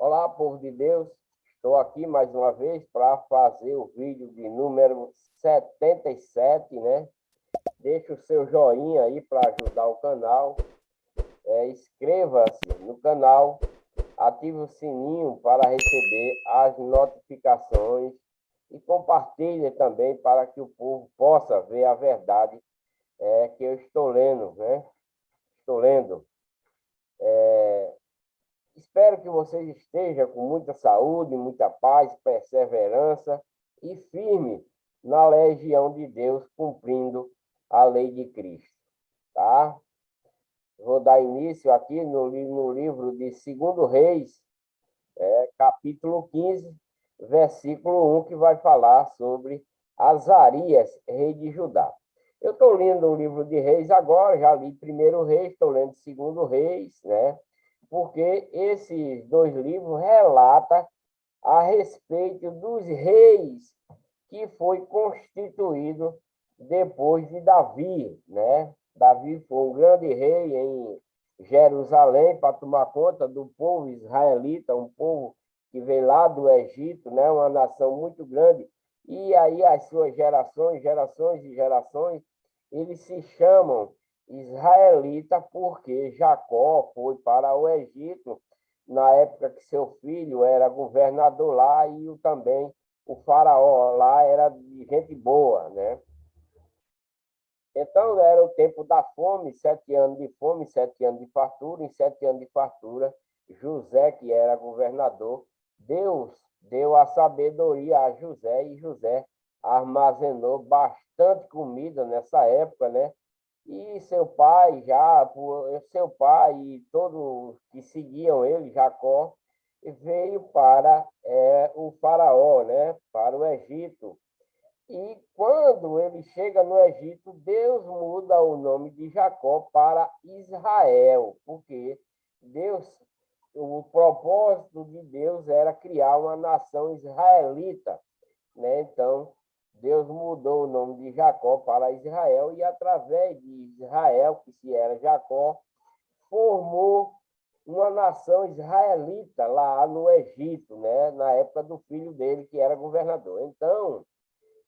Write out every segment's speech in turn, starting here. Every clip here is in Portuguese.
Olá, povo de Deus. Estou aqui mais uma vez para fazer o vídeo de número 77, né? Deixa o seu joinha aí para ajudar o canal. Inscreva-se no canal, ative o sininho para receber as notificações e compartilhe também para que o povo possa ver a verdade que eu estou lendo, né? Estou lendo. Espero que vocês estejam com muita saúde, muita paz, perseverança e firme na legião de Deus, cumprindo a lei de Cristo, tá? Vou dar início aqui no livro de 2 Reis, capítulo 15, versículo 1, que vai falar sobre Azarias, rei de Judá. Eu estou lendo o livro de Reis agora, já li 1 Reis, estou lendo 2 Reis, né? Porque esses dois livros relatam a respeito dos reis que foi constituído depois de Davi, né? Davi foi um grande rei em Jerusalém para tomar conta do povo israelita, um povo que veio lá do Egito, né? Uma nação muito grande. E aí as suas gerações, gerações e gerações, eles se chamam israelita porque Jacó foi para o Egito na época que seu filho era governador lá e também o faraó lá era de gente boa, né? Então era o tempo da fome, 7 anos de fome, 7 anos de fartura. Em 7 anos de fartura, José, que era governador, Deus deu a sabedoria a José e José armazenou bastante comida nessa época, né? E seu pai e todos que seguiam ele, Jacó, veio para o faraó, né? Para o Egito. E quando ele chega no Egito, Deus muda o nome de Jacó para Israel, porque Deus, o propósito de Deus era criar uma nação israelita, né? Então, Deus mudou o nome de Jacó para Israel e através de Israel, que se era Jacó, formou uma nação israelita lá no Egito, né? Na época do filho dele, que era governador. Então,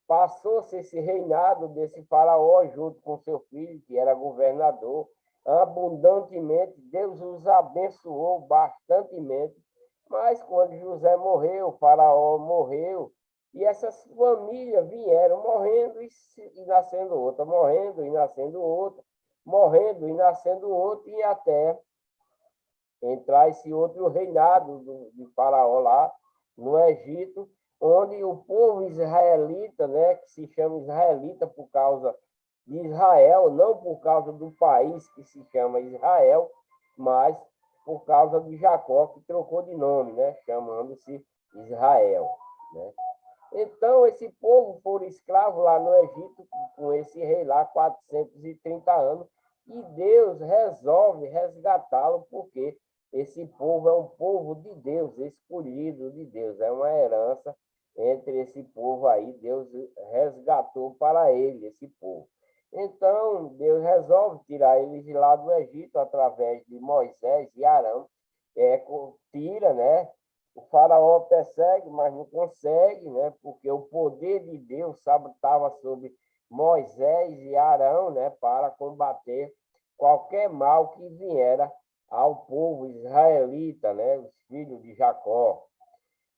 passou-se esse reinado desse faraó junto com seu filho, que era governador, abundantemente. Deus os abençoou bastantemente. Mas quando José morreu, o faraó morreu, e essas famílias vieram morrendo e nascendo outra, morrendo e nascendo outra, morrendo e nascendo outra, e até entrar esse outro reinado de faraó lá no Egito, onde o povo israelita, né, que se chama israelita por causa de Israel, não por causa do país que se chama Israel, mas por causa de Jacó, que trocou de nome, né, chamando-se Israel, né? Então, esse povo foi escravo lá no Egito, com esse rei lá, 430 anos, e Deus resolve resgatá-lo, porque esse povo é um povo de Deus, escolhido de Deus, é uma herança entre esse povo aí, Deus resgatou para ele, esse povo. Então, Deus resolve tirar eles de lá do Egito através de Moisés e Arão, tira, né? O faraó persegue, mas não consegue, né? Porque o poder de Deus estava sobre Moisés e Arão, né? Para combater qualquer mal que viera ao povo israelita, né? Os filhos de Jacó.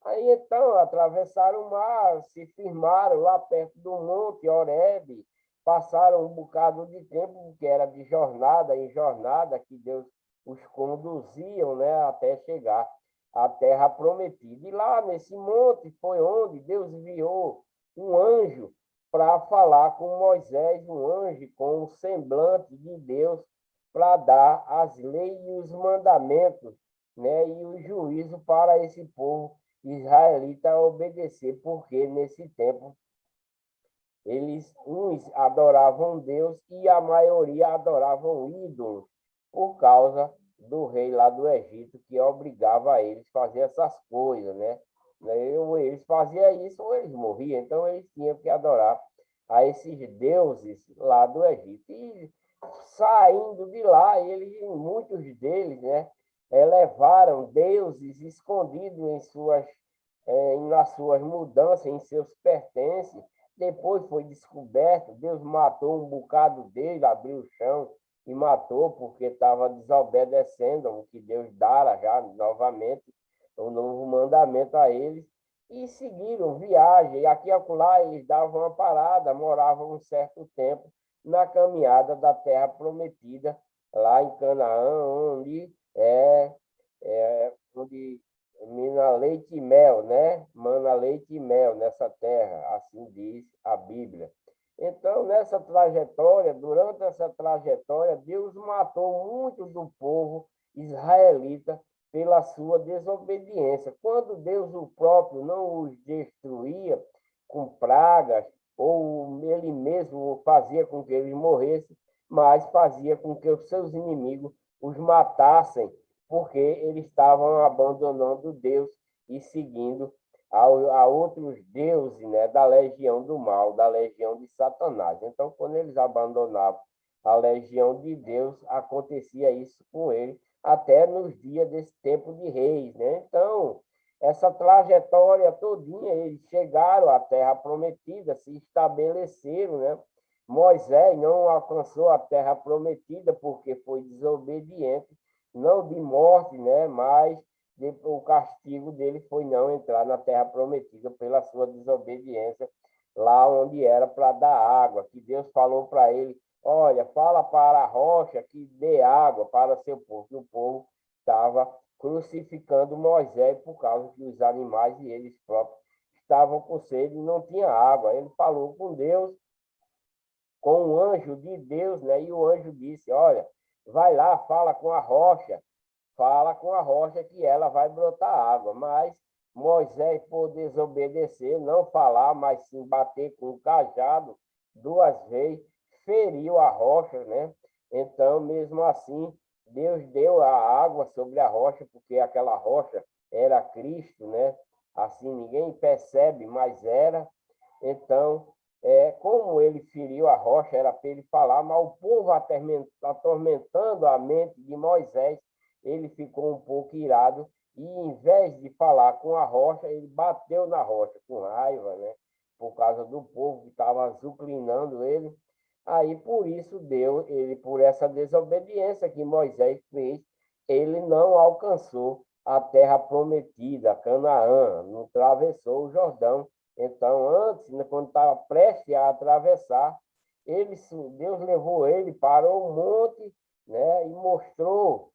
Aí então atravessaram o mar, se firmaram lá perto do monte Horebe, passaram um bocado de tempo, que era de jornada em jornada, que Deus os conduziam, né, até chegar à terra prometida. E lá nesse monte foi onde Deus enviou um anjo para falar com Moisés, um anjo com o semblante de Deus, para dar as leis e os mandamentos, né, e o juízo para esse povo israelita a obedecer, porque nesse tempo uns adoravam Deus e a maioria adoravam ídolos, por causa do rei lá do Egito, que obrigava eles a fazer essas coisas, né? Ou eles faziam isso ou eles morriam, então eles tinham que adorar a esses deuses lá do Egito. E saindo de lá, muitos deles, né, levaram deuses escondidos nas suas mudanças, em seus pertences. Depois foi descoberto, Deus matou um bocado dele, abriu o chão e matou, porque estava desobedecendo o que Deus dara já novamente, o novo mandamento a eles, e seguiram viagem. E aqui e acolá eles davam uma parada, moravam um certo tempo na caminhada da terra prometida, lá em Canaã, onde mina leite e mel, né? Mana leite e mel nessa terra, assim diz a Bíblia. Então, nessa trajetória, durante essa trajetória, Deus matou muito do povo israelita pela sua desobediência. Quando Deus o próprio não os destruía com pragas, ou ele mesmo fazia com que eles morressem, mas fazia com que os seus inimigos os matassem, porque eles estavam abandonando Deus e seguindo a outros deuses, né, da legião do mal, da legião de Satanás. Então, quando eles abandonavam a legião de Deus, acontecia isso com eles, até nos dias desse tempo de reis, né? Então, essa trajetória todinha, eles chegaram à terra prometida, se estabeleceram, né? Moisés não alcançou a terra prometida porque foi desobediente, não de morte, né? Mas o castigo dele foi não entrar na terra prometida pela sua desobediência, lá onde era para dar água, que Deus falou para ele, olha, fala para a rocha que dê água para seu povo, que o povo estava crucificando Moisés por causa que os animais e eles próprios estavam com sede e não tinha água. Ele falou com Deus, com o anjo de Deus, né? E o anjo disse, olha, vai lá, fala com a rocha que ela vai brotar água. Mas Moisés, por desobedecer, não falar, mas sim bater com o cajado 2 vezes, feriu a rocha, né? Então, mesmo assim, Deus deu a água sobre a rocha, porque aquela rocha era Cristo, né? Assim, ninguém percebe, mas era. Então, como ele feriu a rocha, era para ele falar, mas o povo atormentando a mente de Moisés, ele ficou um pouco irado e, em vez de falar com a rocha, ele bateu na rocha com raiva, né? Por causa do povo que estava azucrinando ele. Aí, por isso, por essa desobediência que Moisés fez, ele não alcançou a terra prometida, Canaã, não atravessou o Jordão. Então, antes, né, quando estava prestes a atravessar, Deus levou ele para o monte, né, e mostrou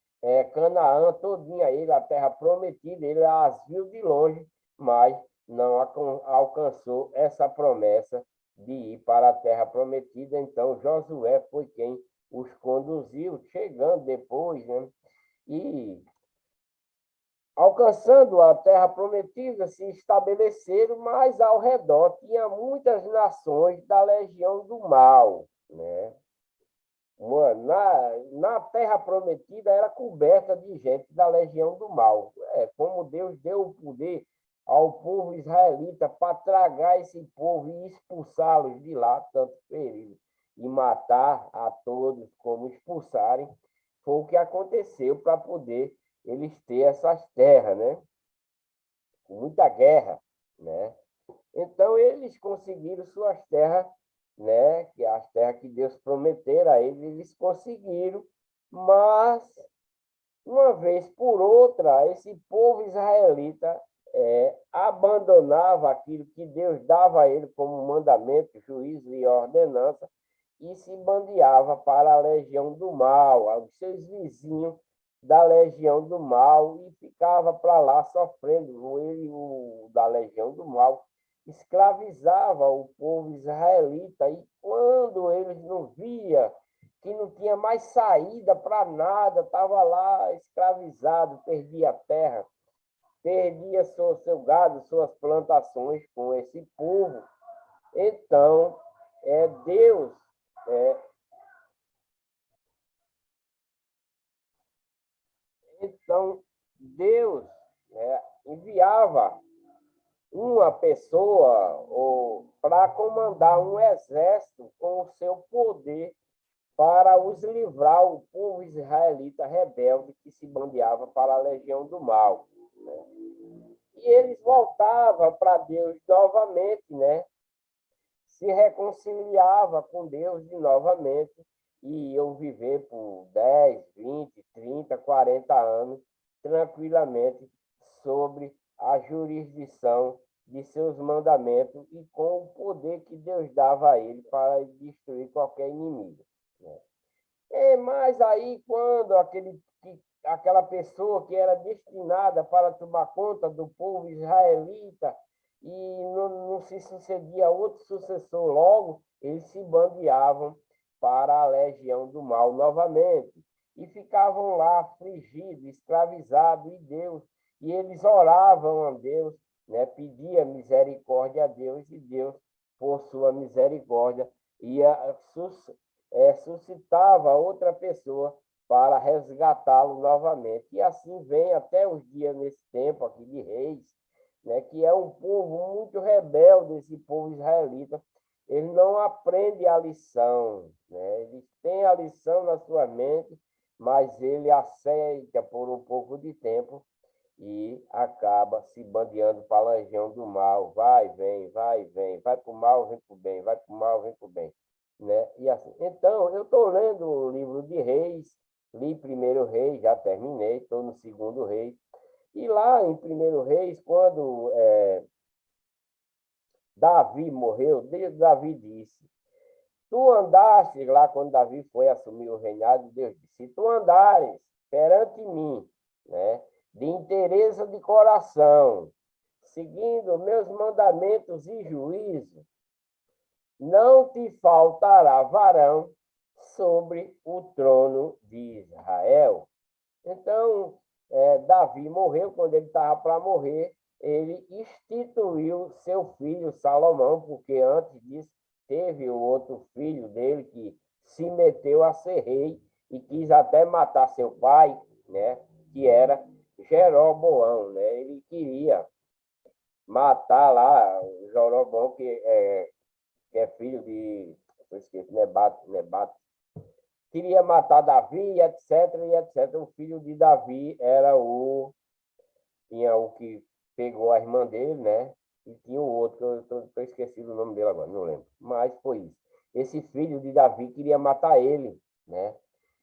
Canaã todinha a ele, a terra prometida, ele as viu de longe, mas não alcançou essa promessa de ir para a terra prometida. Então, Josué foi quem os conduziu, chegando depois, né, e alcançando a terra prometida, se estabeleceram, mas ao redor tinha muitas nações da legião do mal, né? Na terra prometida era coberta de gente da legião do mal. Como Deus deu o poder ao povo israelita para tragar esse povo e expulsá-los de lá, tanto ferir e matar a todos, como expulsarem, foi o que aconteceu para poder eles ter essas terras, né? Com muita guerra, né? Então eles conseguiram suas terras, né? Que as terras que Deus prometera a eles, eles conseguiram, mas uma vez por outra, esse povo israelita abandonava aquilo que Deus dava a ele como mandamento, juízo e ordenança, e se bandeava para a legião do mal, aos seus vizinhos da legião do mal, e ficava para lá sofrendo. Ele, o da legião do mal, escravizava o povo israelita, e quando eles não via que não tinha mais saída para nada, estava lá escravizado, perdia a terra, perdia seu gado, suas plantações com esse povo. Então, Deus é, Então, Deus, né, enviava uma pessoa para comandar um exército com o seu poder para os livrar o povo israelita rebelde que se bandeava para a legião do mal, né? E eles voltavam para Deus novamente, né? Se reconciliava com Deus de novamente e iam viver por 10, 20, 30, 40 anos tranquilamente sobre a jurisdição de seus mandamentos e com o poder que Deus dava a ele para destruir qualquer inimigo, né? Mas aí, quando aquela pessoa que era destinada para tomar conta do povo israelita e não se sucedia outro sucessor logo, eles se bandeavam para a legião do mal novamente e ficavam lá afligidos, escravizados e Deus. E eles oravam a Deus, né, pedia misericórdia a Deus e Deus, por sua misericórdia, ia suscitava outra pessoa para resgatá-lo novamente. E assim vem até os dias nesse tempo aqui de Reis, né, que é um povo muito rebelde, esse povo israelita. Ele não aprende a lição, né? Eles têm a lição na sua mente, mas ele aceita por um pouco de tempo e acaba se bandeando para a legião do mal. Vai, vem, vai, vem, vai para o mal, vem para o bem, vai para o mal, vem para o bem, né? E assim, então, eu estou lendo o livro de Reis, li primeiro Reis, já terminei, estou no segundo Reis, e lá em primeiro Reis, quando Davi morreu, Davi disse, tu andaste lá quando Davi foi assumir o reinado, Deus disse, se tu andares perante mim, né, de inteireza de coração, seguindo meus mandamentos e juízo, não te faltará varão sobre o trono de Israel. Então, Davi morreu, quando ele estava para morrer, ele instituiu seu filho Salomão, porque antes disso teve o outro filho dele que se meteu a ser rei e quis até matar seu pai, né, que era Jeroboão, né? Ele queria matar lá o Jeroboão, que é filho de, eu esqueci, Nebato, queria matar Davi, etc, e etc. O filho de Davi tinha o que pegou a irmã dele, né? E tinha o outro, que eu estou esquecido o nome dele agora, não lembro. Mas foi isso. Esse filho de Davi queria matar ele, né?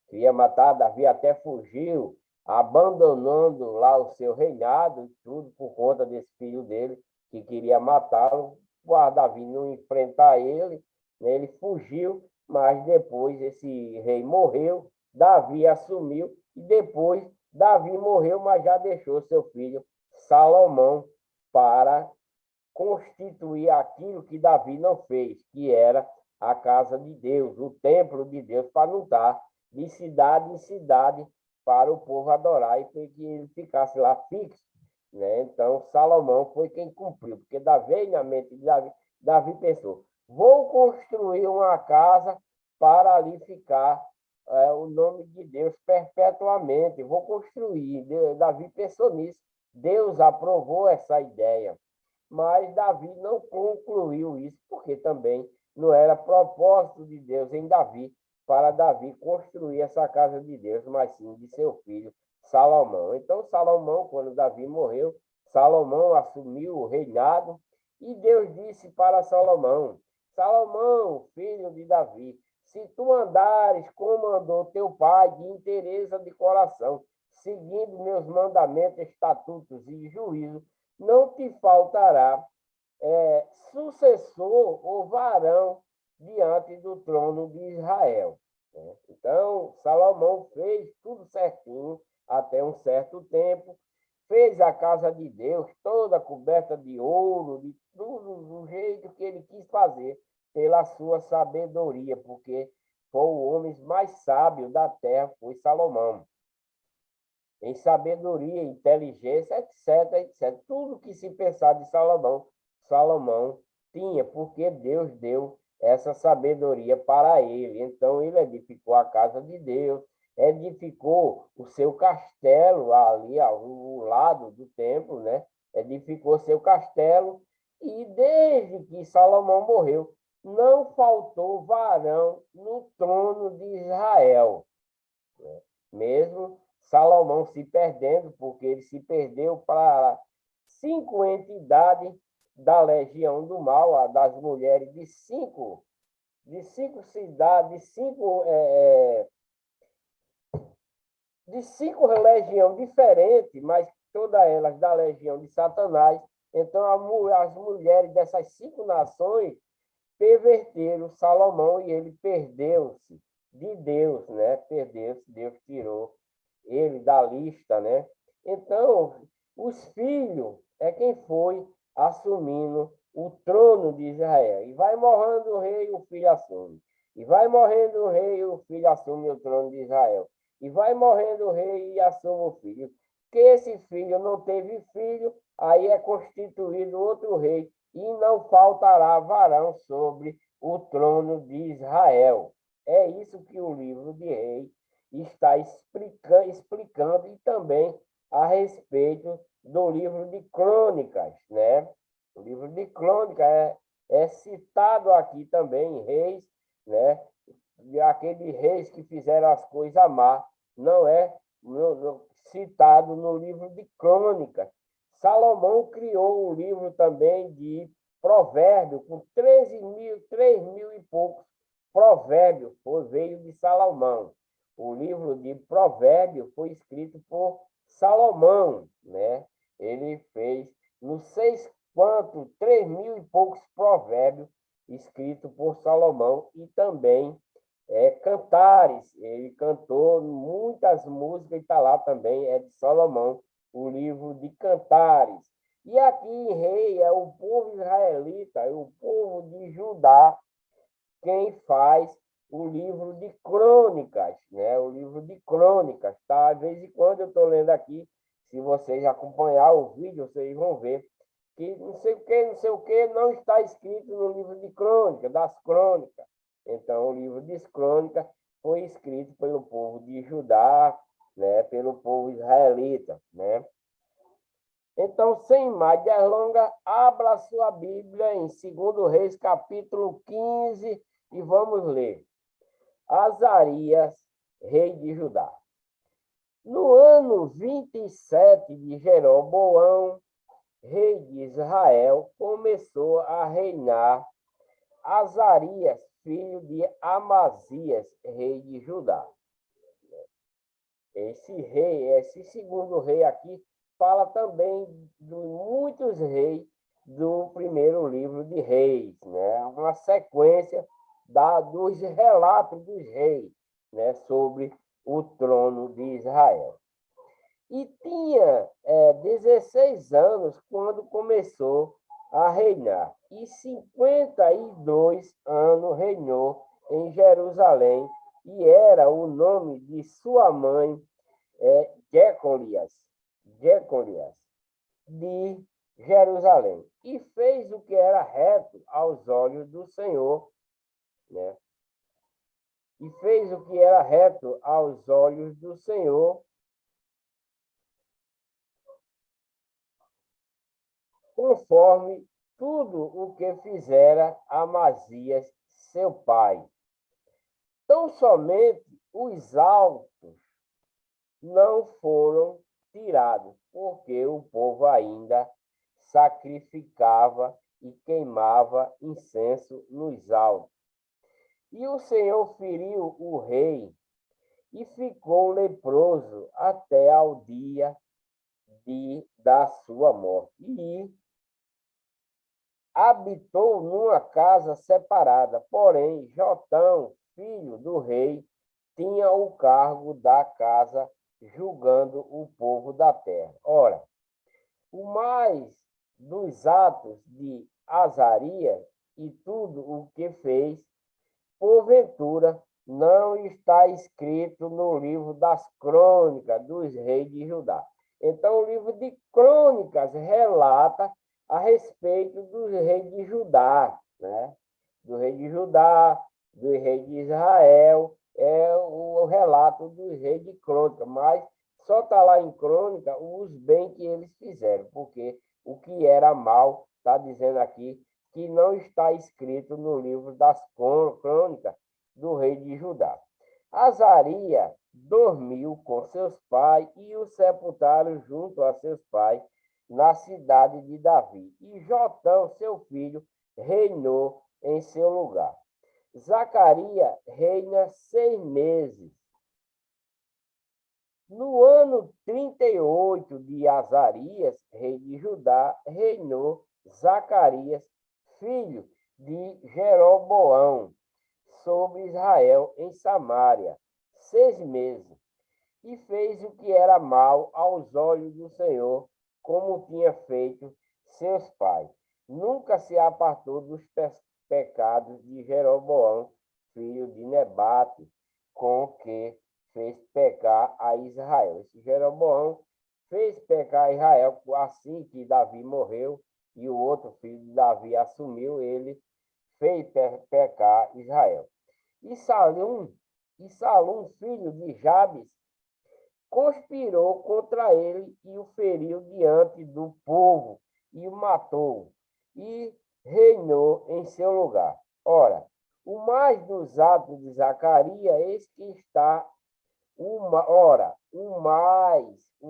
Queria matar Davi, até fugiu, abandonando lá o seu reinado, tudo por conta desse filho dele, que queria matá-lo. Para Davi não enfrentar ele, né? Ele fugiu, mas depois esse rei morreu, Davi assumiu, e depois Davi morreu, mas já deixou seu filho Salomão para constituir aquilo que Davi não fez, que era a casa de Deus, o templo de Deus, para não estar de cidade em cidade para o povo adorar e para que ele ficasse lá fixo, né? Então, Salomão foi quem cumpriu, porque Davi, na mente de Davi pensou, vou construir uma casa para ali ficar o nome de Deus perpetuamente, vou construir. Davi pensou nisso, Deus aprovou essa ideia, mas Davi não concluiu isso, porque também não era propósito de Deus em Davi, para Davi construir essa casa de Deus, mas sim de seu filho Salomão. Então, Salomão, quando Davi morreu, Salomão assumiu o reinado e Deus disse para Salomão, Salomão, filho de Davi, se tu andares como andou teu pai, de inteireza de coração, seguindo meus mandamentos, estatutos e juízos, não te faltará sucessor ou varão diante do trono de Israel, né? Então, Salomão fez tudo certinho até um certo tempo, fez a casa de Deus toda coberta de ouro, de tudo do jeito que ele quis fazer, pela sua sabedoria, porque foi o homem mais sábio da terra, foi Salomão. Em sabedoria, inteligência, etc, etc. Tudo que se pensar de Salomão, Salomão tinha, porque Deus deu essa sabedoria para ele. Então, ele edificou a casa de Deus, edificou o seu castelo ali ao lado do templo, né? Edificou seu castelo, e desde que Salomão morreu, não faltou varão no trono de Israel, né? Mesmo Salomão se perdendo, porque ele se perdeu para 5 entidades da legião do mal, das mulheres de cinco cidades, de cinco legiões diferentes, mas todas elas da legião de Satanás. Então, as mulheres dessas 5 nações perverteram Salomão e ele perdeu-se de Deus, né? Perdeu-se, Deus tirou ele da lista, né? Então, os filhos é quem foi assumindo o trono de Israel. E vai morrendo o rei, o filho assume. E vai morrendo o rei, o filho assume o trono de Israel. E vai morrendo o rei e assume o filho. Que esse filho não teve filho, aí é constituído outro rei, e não faltará varão sobre o trono de Israel. É isso que o livro de Reis está explicando e também a respeito do livro de Crônicas, né? O livro de Crônicas é citado aqui também em Reis, né? E aqueles reis que fizeram as coisas má, não é citado no livro de Crônicas. Salomão criou o livro também de Provérbios, com 3 mil e poucos provérbios, veio de Salomão. O livro de Provérbios foi escrito por Salomão, né? Ele fez, não sei quanto, 3 mil e poucos provérbios escritos por Salomão e também Cantares. Ele cantou muitas músicas e está lá também, é de Salomão, o livro de Cantares. E aqui em Rei é o povo israelita, é o povo de Judá, quem faz o livro de crônicas, né? O livro de crônicas, tá? De vez em quando eu estou lendo aqui, se vocês acompanhar o vídeo, vocês vão ver que não sei o que, não está escrito no livro de crônicas, das crônicas. Então, o livro de crônicas foi escrito pelo povo de Judá, né? Pelo povo israelita, né? Então, sem mais delongas, abra sua Bíblia em 2 Reis, capítulo 15, e vamos ler. Azarias, rei de Judá. No ano 27 de Jeroboão, rei de Israel, começou a reinar Azarias, filho de Amazias, rei de Judá. Esse segundo rei aqui, fala também de muitos reis do primeiro livro de Reis, né? Uma sequência dos relatos dos reis, né? Sobre o trono de Israel. E tinha 16 anos quando começou a reinar, e 52 anos reinou em Jerusalém, e era o nome de sua mãe, Jecolias, de Jerusalém. E fez o que era reto aos olhos do Senhor, né? E fez o que era reto aos olhos do Senhor, conforme tudo o que fizera Amazias, seu pai. Tão somente os altos não foram tirados, porque o povo ainda sacrificava e queimava incenso nos altos. E o Senhor feriu o rei e ficou leproso até ao dia da sua morte. E habitou numa casa separada, porém Jotão, filho do rei, tinha o cargo da casa, julgando o povo da terra. Ora, o mais dos atos de Azarias e tudo o que fez, porventura, não está escrito no livro das crônicas dos reis de Judá. Então, o livro de crônicas relata a respeito dos reis de Judá, né? Do rei de Judá, do rei de Israel, é o relato dos reis de crônica, mas só está lá em crônica os bens que eles fizeram, porque o que era mal, está dizendo aqui, que não está escrito no livro das crônicas do rei de Judá. Azarias dormiu com seus pais e o sepultaram junto a seus pais na cidade de Davi. E Jotão, seu filho, reinou em seu lugar. Zacarias reina 6 meses. No ano 38 de Azarias, rei de Judá, reinou Zacarias, filho de Jeroboão, sobre Israel em Samaria, 6 meses, e fez o que era mal aos olhos do Senhor, como tinha feito seus pais. Nunca se apartou dos pecados de Jeroboão, filho de Nebate, com que fez pecar a Israel. Esse Jeroboão fez pecar a Israel assim que Davi morreu e o outro filho de Davi assumiu, ele fez pecar Israel. E Salum, filho de Jabes, conspirou contra ele e o feriu diante do povo e o matou e reinou em seu lugar. Ora, o mais dos atos de Zacarias, eis que está o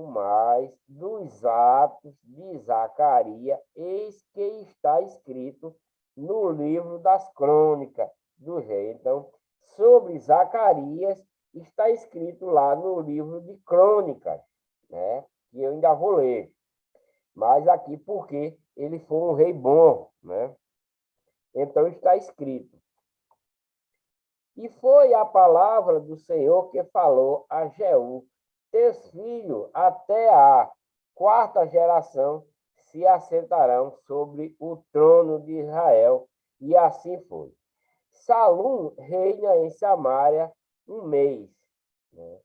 mais dos atos de Zacarias, eis que está escrito no livro das crônicas do rei. Então, sobre Zacarias, está escrito lá no livro de crônicas, né? Que eu ainda vou ler. Mas aqui, porque ele foi um rei bom, né? Então, está escrito. E foi a palavra do Senhor que falou a Jeú: teus filhos até a 4ª geração se assentarão sobre o trono de Israel. E assim foi. Salum reina em Samaria 1 mês. Né?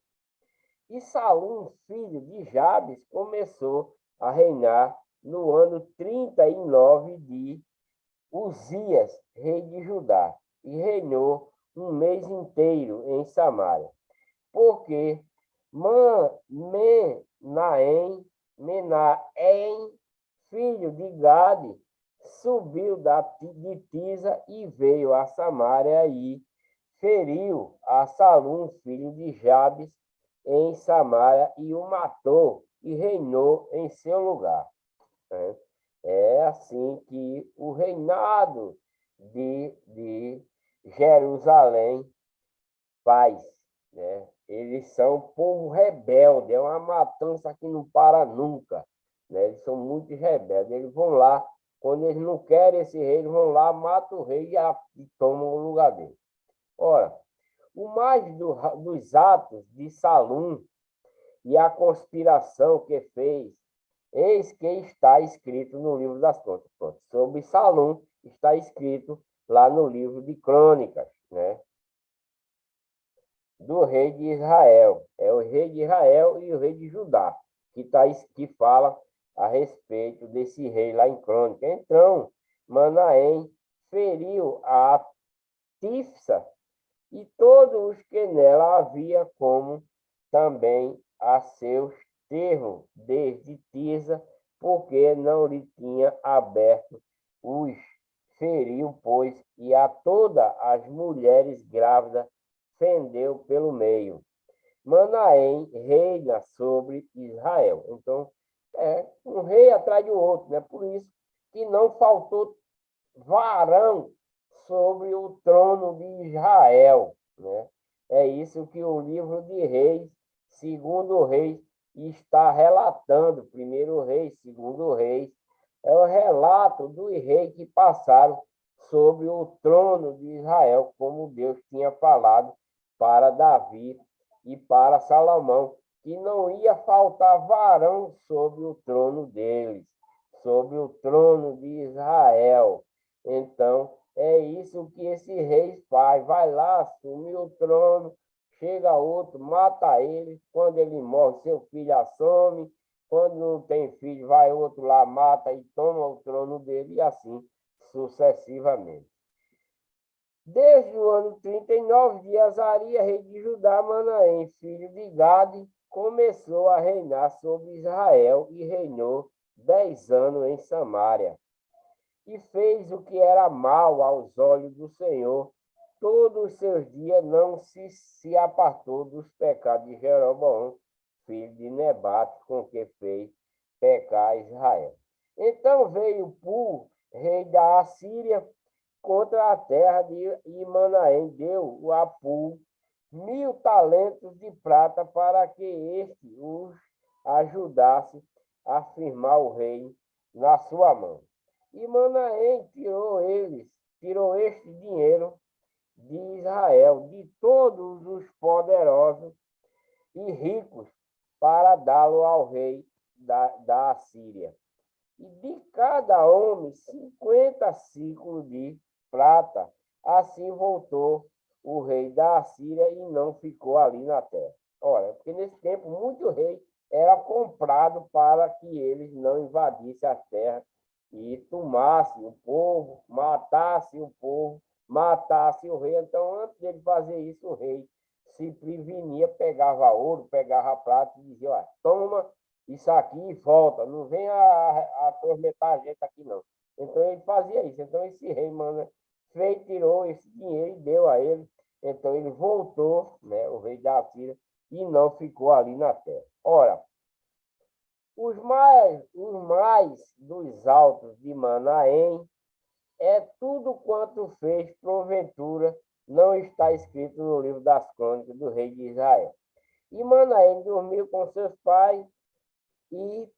E Salum, filho de Jabes, começou a reinar no ano 39 de Uzias, rei de Judá, e reinou 1 mês inteiro em Samaria, porque Menahem, filho de Gade, subiu de Tisa e veio a Samaria e feriu a Salum, filho de Jabes, em Samaria, e o matou e reinou em seu lugar. É assim que o reinado de Jerusalém faz, né? Eles são um povo rebelde, é uma matança que não para nunca, né? Eles são muito rebeldes, eles vão lá, quando eles não querem esse rei, eles vão lá, matam o rei e tomam o lugar dele. Ora, o mais dos atos de Salum e a conspiração que fez, eis que está escrito no livro das crônicas. Sobre Salum está escrito lá no livro de crônicas, né? Do rei de Israel. É o rei de Israel e o rei de Judá, que fala a respeito desse rei lá em crônica. Então, Manaém feriu a Tifsa e todos os que nela havia, como também a seus termos, desde Tisa, porque não lhe tinha aberto os feriu, pois, e a todas as mulheres grávidas fendeu pelo meio. Manaém reina sobre Israel. Então, é um rei atrás do outro, né? Por isso que não faltou varão sobre o trono de Israel, né? É isso que o livro de Reis, segundo Reis, está relatando. Primeiro Reis, segundo Reis, é o relato dos reis que passaram sobre o trono de Israel, como Deus tinha falado para Davi e para Salomão, que não ia faltar varão sobre o trono deles, sobre o trono de Israel. Então, é isso que esse rei faz. Vai lá, assume o trono, chega outro, mata ele. Quando ele morre, seu filho assume. Quando não tem filho, vai outro lá, mata e toma o trono dele, e assim sucessivamente. Desde o ano 39 de Azarias, rei de Judá, Manaém, filho de Gade, começou a reinar sobre Israel e reinou 10 anos em Samaria. e fez o que era mal aos olhos do Senhor. Todos os seus dias não se apartou dos pecados de Jeroboão, filho de Nebate, com que fez pecar Israel. Então veio Pu, rei da Assíria, contra a terra de Manaém, deu a Pu 1000 talentos de prata para que este os ajudasse a firmar o reino na sua mão. E Manaém tirou este dinheiro de Israel, de todos os poderosos e ricos, para dá-lo ao rei da Assíria. E de cada homem 50 ciclos de prata. Assim voltou o rei da Assíria e não ficou ali na terra. Olha, porque nesse tempo muito rei era comprado para que eles não invadissem a terra e tomassem o povo, matassem o povo, matassem o rei. Então, antes dele fazer isso, o rei se prevenia, pegava ouro, pegava prata e dizia, olha, toma isso aqui e volta, não vem atormentar a gente aqui, não. Então, ele fazia isso. Então, esse rei, mano, tirou esse dinheiro e deu a ele. Então, ele voltou, né, o rei da Assíria, e não ficou ali na terra. Ora, os mais dos altos de Manaém é tudo quanto fez, porventura, não está escrito no livro das crônicas do rei de Israel. E Manaém dormiu com seus pais e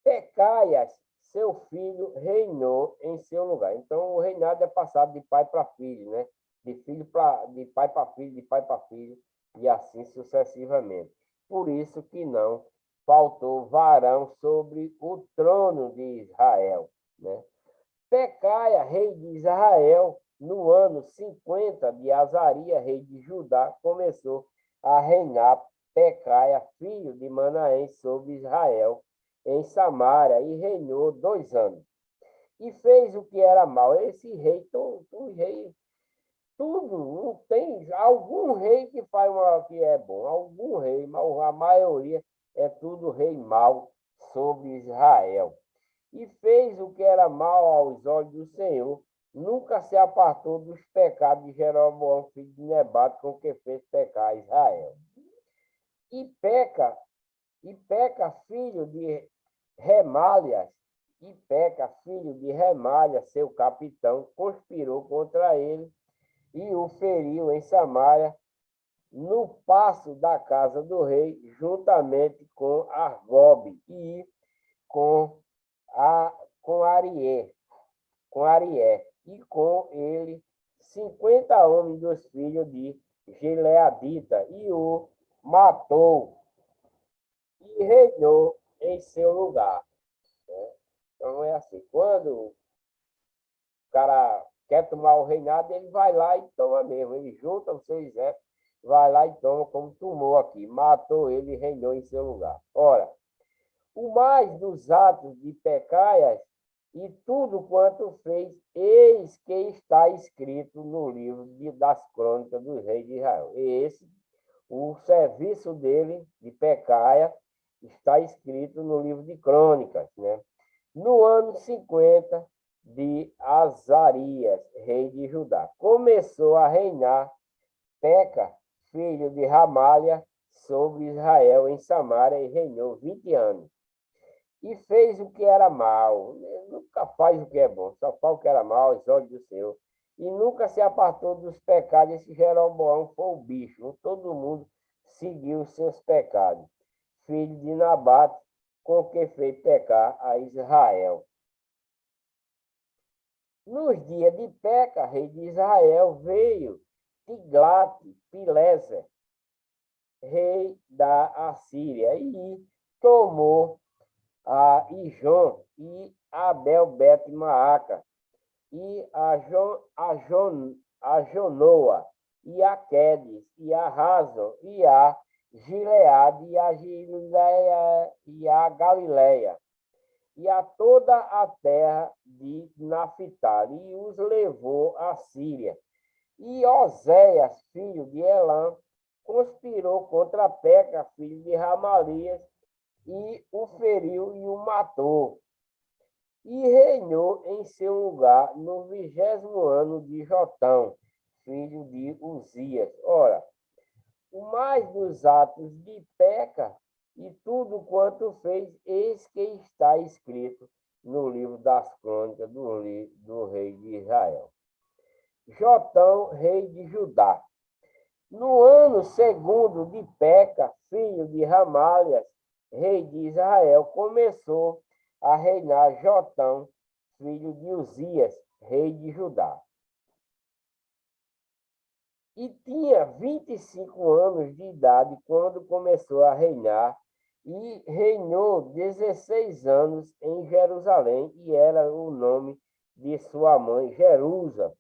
Pecaias, seu filho, reinou em seu lugar. Então, o reinado é passado de pai para filho, né? De pai para filho, de pai para filho, e assim sucessivamente. Por isso que não faltou varão sobre o trono de Israel, né? Pecaia, rei de Israel, no ano 50 de Azarias, rei de Judá, começou a reinar Pecaia, filho de Manaém, sobre Israel, em Samaria, e reinou 2 anos. E fez o que era mal. Esse rei, tudo, não tem algum rei que faz uma que é bom, algum rei, mas a maioria é tudo rei mau sobre Israel. E fez o que era mal aos olhos do Senhor, nunca se apartou dos pecados de Jeroboão, filho de Nebate, com que fez pecar Israel. E Peca, filho de Remálias, seu capitão, conspirou contra ele e o feriu em Samaria, no passo da casa do rei, juntamente com Argobe e com com Arié, e com ele 50 homens dos filhos de Gileadita, e o matou e reinou em seu lugar. Né? Então é assim, quando o cara quer tomar o reinado, ele vai lá e toma mesmo. Ele junta o seu exército, vai lá e toma, como tomou aqui. Matou ele e reinou em seu lugar. Ora, o mais dos atos de Pecaias e tudo quanto fez, eis que está escrito no livro das crônicas do rei de Israel. Esse, o serviço dele, de Pecaia, está escrito no livro de crônicas, né? No ano 50 de Azarias, rei de Judá, começou a reinar Peca, filho de Ramalha, sobre Israel em Samaria, e reinou 20 anos. E fez o que era mal. Ele nunca faz o que é bom, só faz o que era mal aos olhos do Senhor. E nunca se apartou dos pecados. Esse Jeroboão foi o bicho. Todo mundo seguiu os seus pecados. Filho de Nabate, com que fez pecar a Israel. Nos dias de Peca, rei de Israel, veio Tiglat-Pileser, rei da Assíria, e tomou a Ijon e Abel Bet Maaca, e a Jonoa, e a Quedes, e a Razon, e a Gileade, e a Gileia, e a Galileia, e a toda a terra de Naphtali, e os levou à Síria. E Oséias, filho de Elã, conspirou contra Peca, filho de Ramalias, e o feriu e o matou. e reinou em seu lugar no 20º ano de Jotão, filho de Uzias. Ora, o mais dos atos de Peca e tudo quanto fez, eis que está escrito no livro das crônicas do rei de Israel. Jotão, rei de Judá. No ano segundo de Peca, filho de Ramalias, rei de Israel, começou a reinar Jotão, filho de Uzias, rei de Judá. E tinha 25 anos de idade quando começou a reinar, e reinou 16 anos em Jerusalém, e era o nome de sua mãe, Jerusa,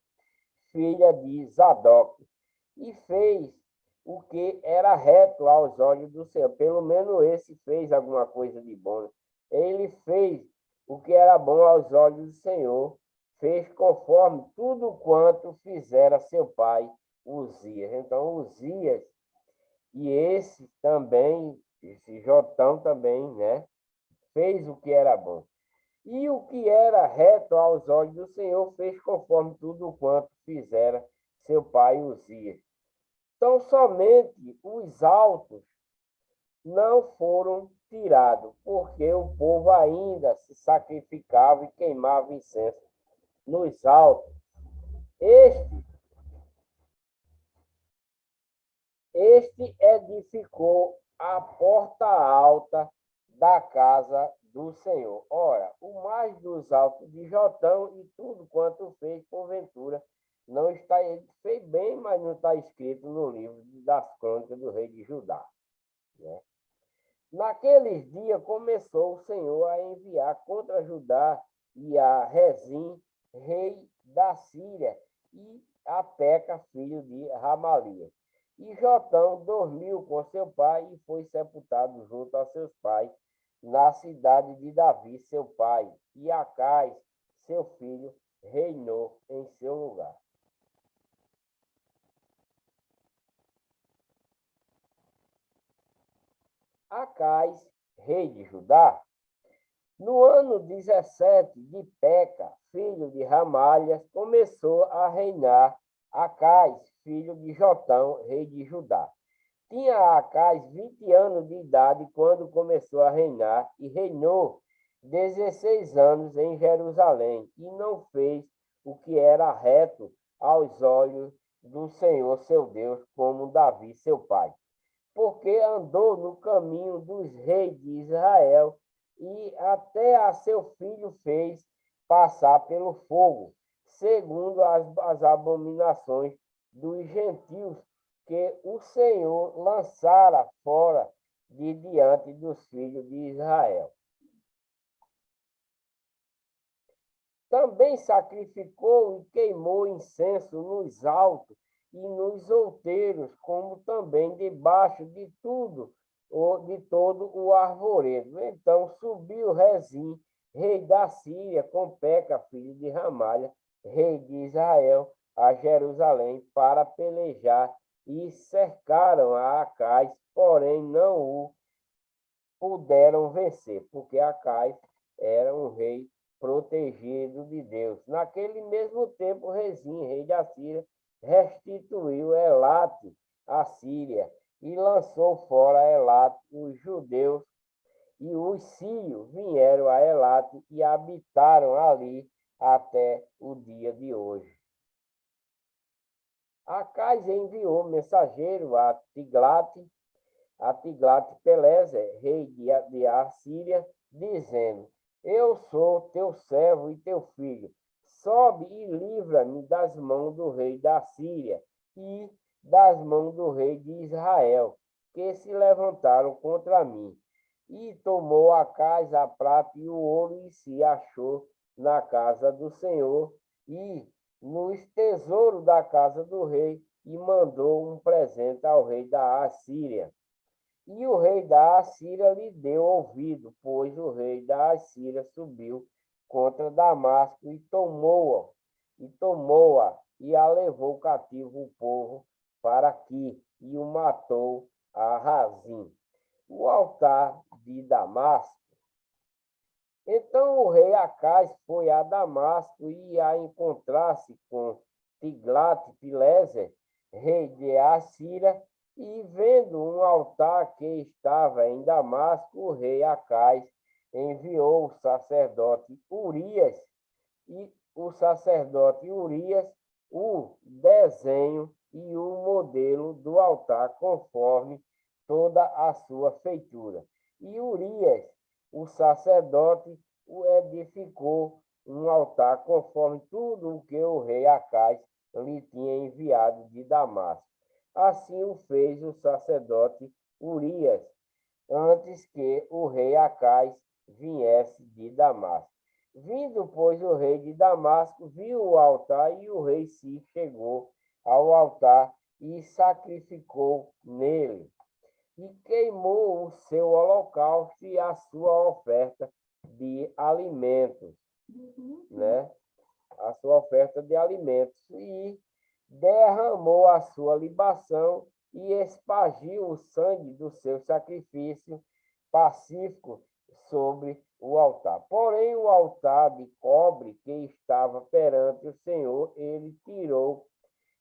filha de Zadok, e fez o que era reto aos olhos do Senhor. Pelo menos esse fez alguma coisa de bom, né? Ele fez o que era bom aos olhos do Senhor, fez conforme tudo quanto fizera seu pai Uzias. Então, Uzias, e esse também, esse Jotão também, né? Fez o que era bom. E o que era reto aos olhos do Senhor, fez conforme tudo quanto fizera seu pai Uzias. Então, somente os altos não foram tirados, porque o povo ainda se sacrificava e queimava incenso nos altos. Este, este edificou a porta alta da casa do Senhor. Ora, o mais dos altos de Jotão e tudo quanto fez, porventura, não está, ele fez bem, mas não está escrito no livro das crônicas do rei de Judá, né? Naqueles dias começou o Senhor a enviar contra Judá e a Rezim, rei da Síria, e a Peca, filho de Ramalias. E Jotão dormiu com seu pai e foi sepultado junto a seus pais, na cidade de Davi, seu pai. E Acais, seu filho, reinou em seu lugar. Acais, rei de Judá, no ano 17 de Peca, filho de Ramalias, começou a reinar Acais, filho de Jotão, rei de Judá. Tinha Acais 20 anos de idade quando começou a reinar e reinou 16 anos em Jerusalém e não fez o que era reto aos olhos do Senhor seu Deus, como Davi, seu pai, porque andou no caminho dos reis de Israel e até a seu filho fez passar pelo fogo, segundo as abominações dos gentios que o Senhor lançara fora de diante dos filhos de Israel. Também sacrificou e queimou incenso nos altos e nos outeiros, como também debaixo de tudo, de todo o arvoredo. Então subiu Rezim, rei da Síria, com Peca, filho de Ramalha, rei de Israel, a Jerusalém, para pelejar, e cercaram a Acais, porém não o puderam vencer, porque Acais era um rei protegido de Deus. Naquele mesmo tempo, Rezim, rei da Síria, restituiu Elate à Síria e lançou fora Elate. Os judeus e os sírios vieram a Elate e habitaram ali até o dia de hoje. Acais enviou mensageiro a Tiglat-Pileser, rei de Assíria, dizendo: Eu sou teu servo e teu filho. Sobe e livra-me das mãos do rei da Síria e das mãos do rei de Israel, que se levantaram contra mim. E tomou Acais a prata e o ouro e se achou na casa do Senhor e nos tesouros da casa do rei, e mandou um presente ao rei da Assíria. E o rei da Assíria lhe deu ouvido, pois o rei da Assíria subiu contra Damasco e tomou-a, e a levou cativo o povo para aqui, e o matou a Razim, o altar de Damasco. Então o rei Acais foi a Damasco e a encontrar-se com Tiglat-Pileser, rei de Assíria, e vendo um altar que estava em Damasco, o rei Acais enviou o sacerdote Urias, e o sacerdote Urias o desenho e o modelo do altar conforme toda a sua feitura. E Urias, o sacerdote, o edificou um altar conforme tudo o que o rei Acais lhe tinha enviado de Damasco. Assim o fez o sacerdote Urias, antes que o rei Acais viesse de Damasco. Vindo, pois, o rei de Damasco, viu o altar, e o rei se chegou ao altar e sacrificou nele, e queimou o seu holocausto e a sua oferta de alimentos, né? A sua oferta de alimentos, e derramou a sua libação e espargiu o sangue do seu sacrifício pacífico sobre o altar. Porém, o altar de cobre que estava perante o Senhor, ele tirou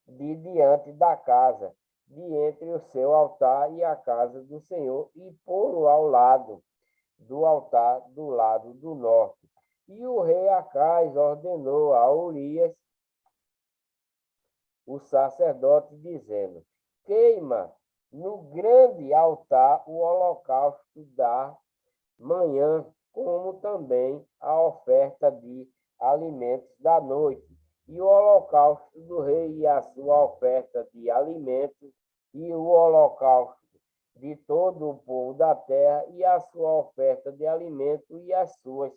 de diante da casa, de entre o seu altar e a casa do Senhor, e pô-lo ao lado do altar do lado do norte. E o rei Acais ordenou a Urias, o sacerdote, dizendo: queima no grande altar o holocausto da manhã, como também a oferta de alimentos da noite, e o holocausto do rei e a sua oferta de alimentos, e o holocausto de todo o povo da terra, e a sua oferta de alimento, e as suas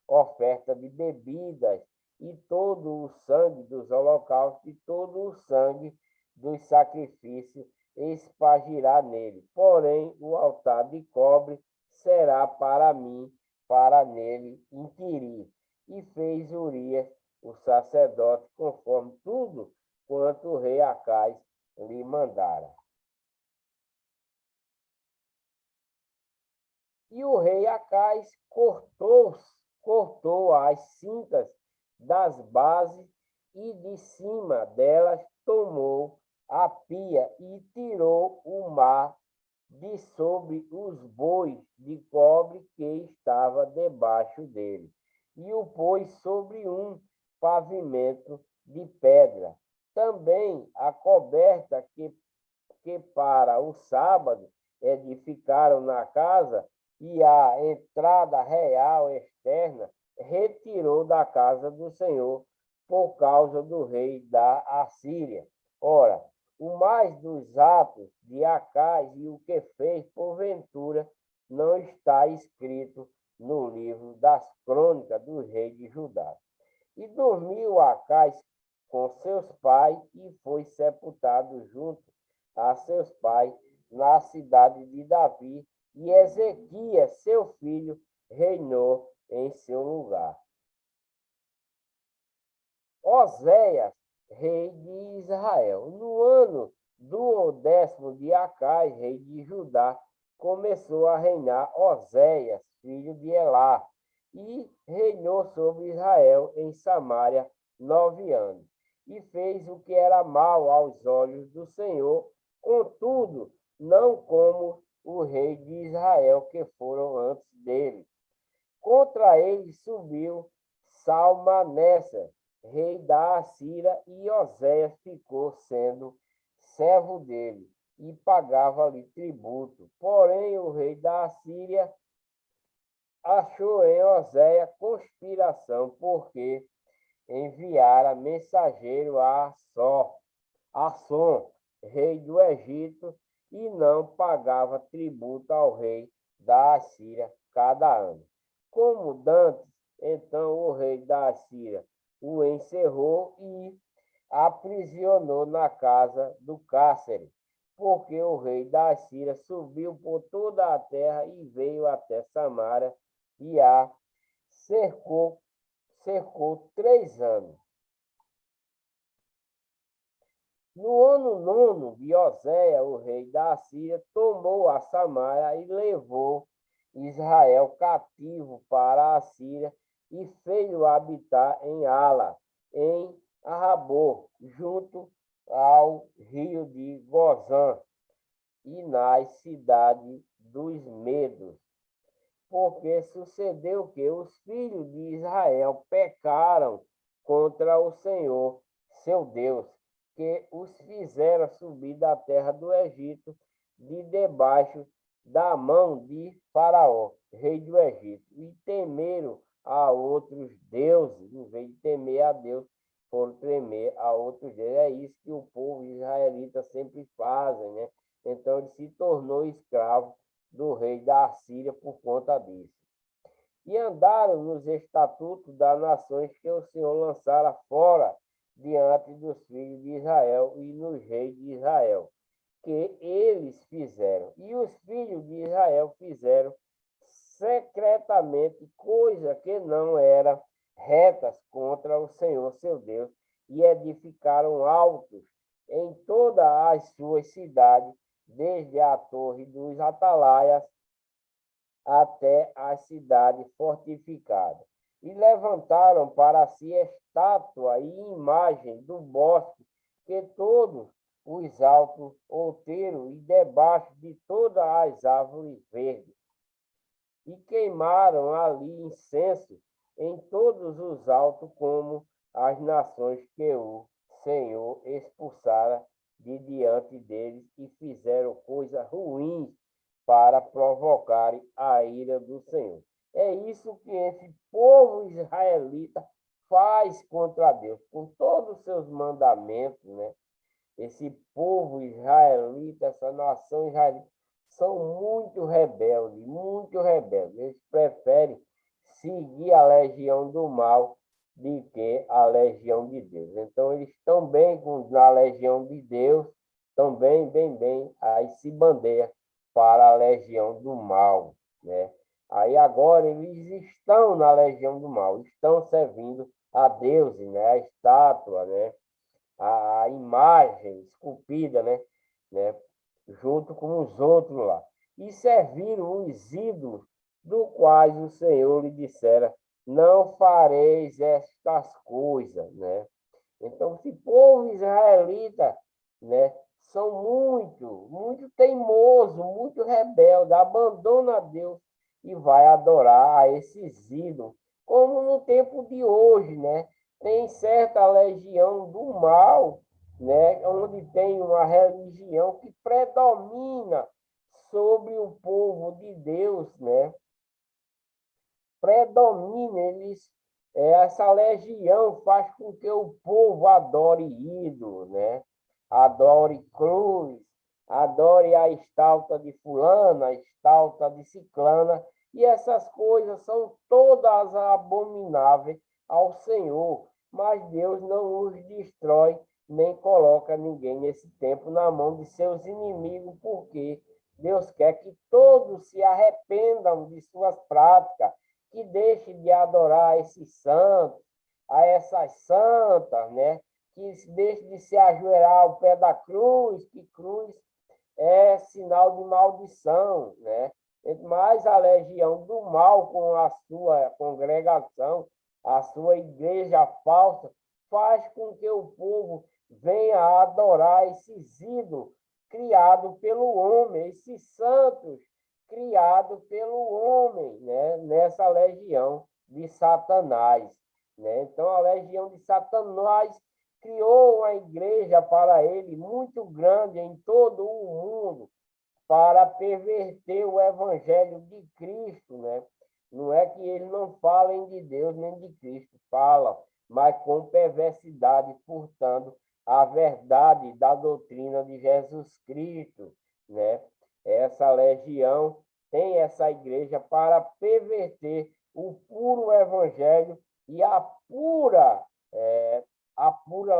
ofertas de bebidas, e todo o sangue dos holocaustos, e todo o sangue dos sacrifícios espargirá nele. Porém, o altar de cobre será para mim, para nele inquirir. E fez Urias, o sacerdote, conforme tudo quanto o rei Acais lhe mandara. E o rei Acais cortou as cintas das bases, e de cima delas tomou a pia e tirou o mar de sobre os bois de cobre que estava debaixo dele, e o pôs sobre um pavimento de pedra. Também a coberta que para o sábado edificaram na casa, e a entrada real externa retirou da casa do Senhor por causa do rei da Assíria. Ora, o mais dos atos de Acais e o que fez, porventura, não está escrito no livro das crônicas do rei de Judá. E dormiu Acais com seus pais e foi sepultado junto a seus pais na cidade de Davi, e Ezequias, seu filho, reinou em seu lugar. Oséias, rei de Israel. No ano do 10º de Acais, rei de Judá, começou a reinar Oséias, filho de Elá, e reinou sobre Israel em Samaria 9 anos. E fez o que era mal aos olhos do Senhor, contudo, não como o rei de Israel que foram antes dele. Contra ele subiu Salmaneser, rei da Assíria, e Oséias ficou sendo servo dele, e pagava-lhe tributo. Porém, o rei da Assíria achou em Oséias conspiração, porque enviara mensageiro a Assom, rei do Egito, e não pagava tributo ao rei da Assíria cada ano. Como dantes, então o rei da Assíria o encerrou e aprisionou na casa do cárcere, porque o rei da Assíria subiu por toda a terra e veio até Samaria e a cercou 3 anos. No ano 9º de Oséias, o rei da Assíria tomou a Samaria e levou Israel cativo para a Assíria, e fez-o habitar em Ala, em Arrabô, junto ao rio de Gozã, e nas cidades dos Medos. Porque sucedeu que os filhos de Israel pecaram contra o Senhor, seu Deus, que os fizera subir da terra do Egito, de debaixo da mão de Faraó, rei do Egito, e temeram a outros deuses, em vez de temer a Deus, foram temer a outros deuses. É isso que o povo israelita sempre fazem, né? Então ele se tornou escravo do rei da Assíria por conta disso. E andaram nos estatutos das nações que o Senhor lançara fora diante dos filhos de Israel e nos reis de Israel, que eles fizeram. E os filhos de Israel fizeram secretamente coisa que não era retas contra o Senhor seu Deus, e edificaram altos em todas as suas cidades, desde a torre dos atalaias até a cidade fortificada. E levantaram para si estátua e imagem do bosque, que todos os altos outeiros e debaixo de todas as árvores verdes. E queimaram ali incenso em todos os altos, como as nações que o Senhor expulsara de diante deles, e fizeram coisas ruins para provocarem a ira do Senhor. É isso que esse povo israelita faz contra Deus, com todos os seus mandamentos, né? Esse povo israelita, essa nação israelita, são muito rebeldes, muito rebeldes. Eles preferem seguir a legião do mal do que a legião de Deus. Então, eles estão bem na legião de Deus, estão bem, aí se bandeia para a legião do mal, né? Aí agora eles estão na legião do mal, estão servindo a deuses, né? A estátua, né? A imagem esculpida, né? Junto com os outros lá. E serviram os ídolos, do quais o Senhor lhe dissera: não fareis estas coisas, né? Então, esse povo israelita, né, são muito teimoso, muito rebelde, abandona Deus e vai adorar a esses ídolos, como no tempo de hoje, né? Tem certa legião do mal, né, onde tem uma religião que predomina sobre o povo de Deus, né? Predomina, essa legião faz com que o povo adore ídolo, né? Adore cruz, adore a estátua de fulana, a estátua de ciclana, e essas coisas são todas abomináveis ao Senhor, mas Deus não os destrói, nem coloca ninguém nesse tempo na mão de seus inimigos, porque Deus quer que todos se arrependam de suas práticas, que deixe de adorar esses santos, a essas santas, né? Que deixe de se ajoelhar ao pé da cruz, que cruz é sinal de maldição, né? Mas a legião do mal, com a sua congregação, a sua igreja falsa, faz com que o povo venha a adorar esses ídolos criados pelo homem, esses santos criado pelo homem, né? Nessa legião de Satanás, né? Então, a legião de Satanás criou uma igreja para ele muito grande em todo o mundo, para perverter o evangelho de Cristo, né? Não é que eles não falem de Deus nem de Cristo, falam, mas com perversidade, furtando a verdade da doutrina de Jesus Cristo, né? Essa legião tem essa igreja para perverter o puro evangelho e a pura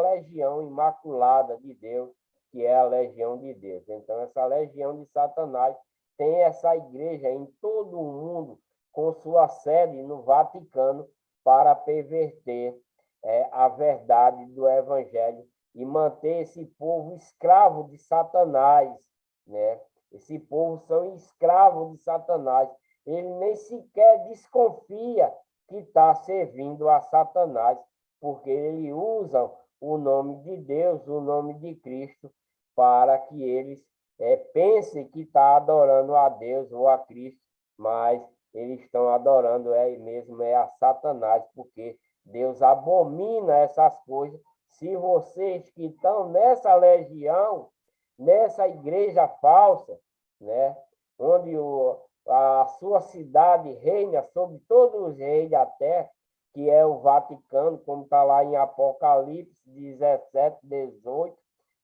legião imaculada de Deus, que é a legião de Deus. Então, essa legião de Satanás tem essa igreja em todo o mundo, com sua sede no Vaticano, para perverter a verdade do evangelho e manter esse povo escravo de Satanás, né? Esse povo são escravos de Satanás. Ele nem sequer desconfia que está servindo a Satanás, porque ele usa o nome de Deus, o nome de Cristo, para que eles pensem que está adorando a Deus ou a Cristo, mas eles estão adorando mesmo a Satanás, porque Deus abomina essas coisas. Se vocês que estão nessa legião, nessa igreja falsa, né, onde a sua cidade reina sobre todos os reis da terra, que é o Vaticano, como está lá em Apocalipse 17, 18,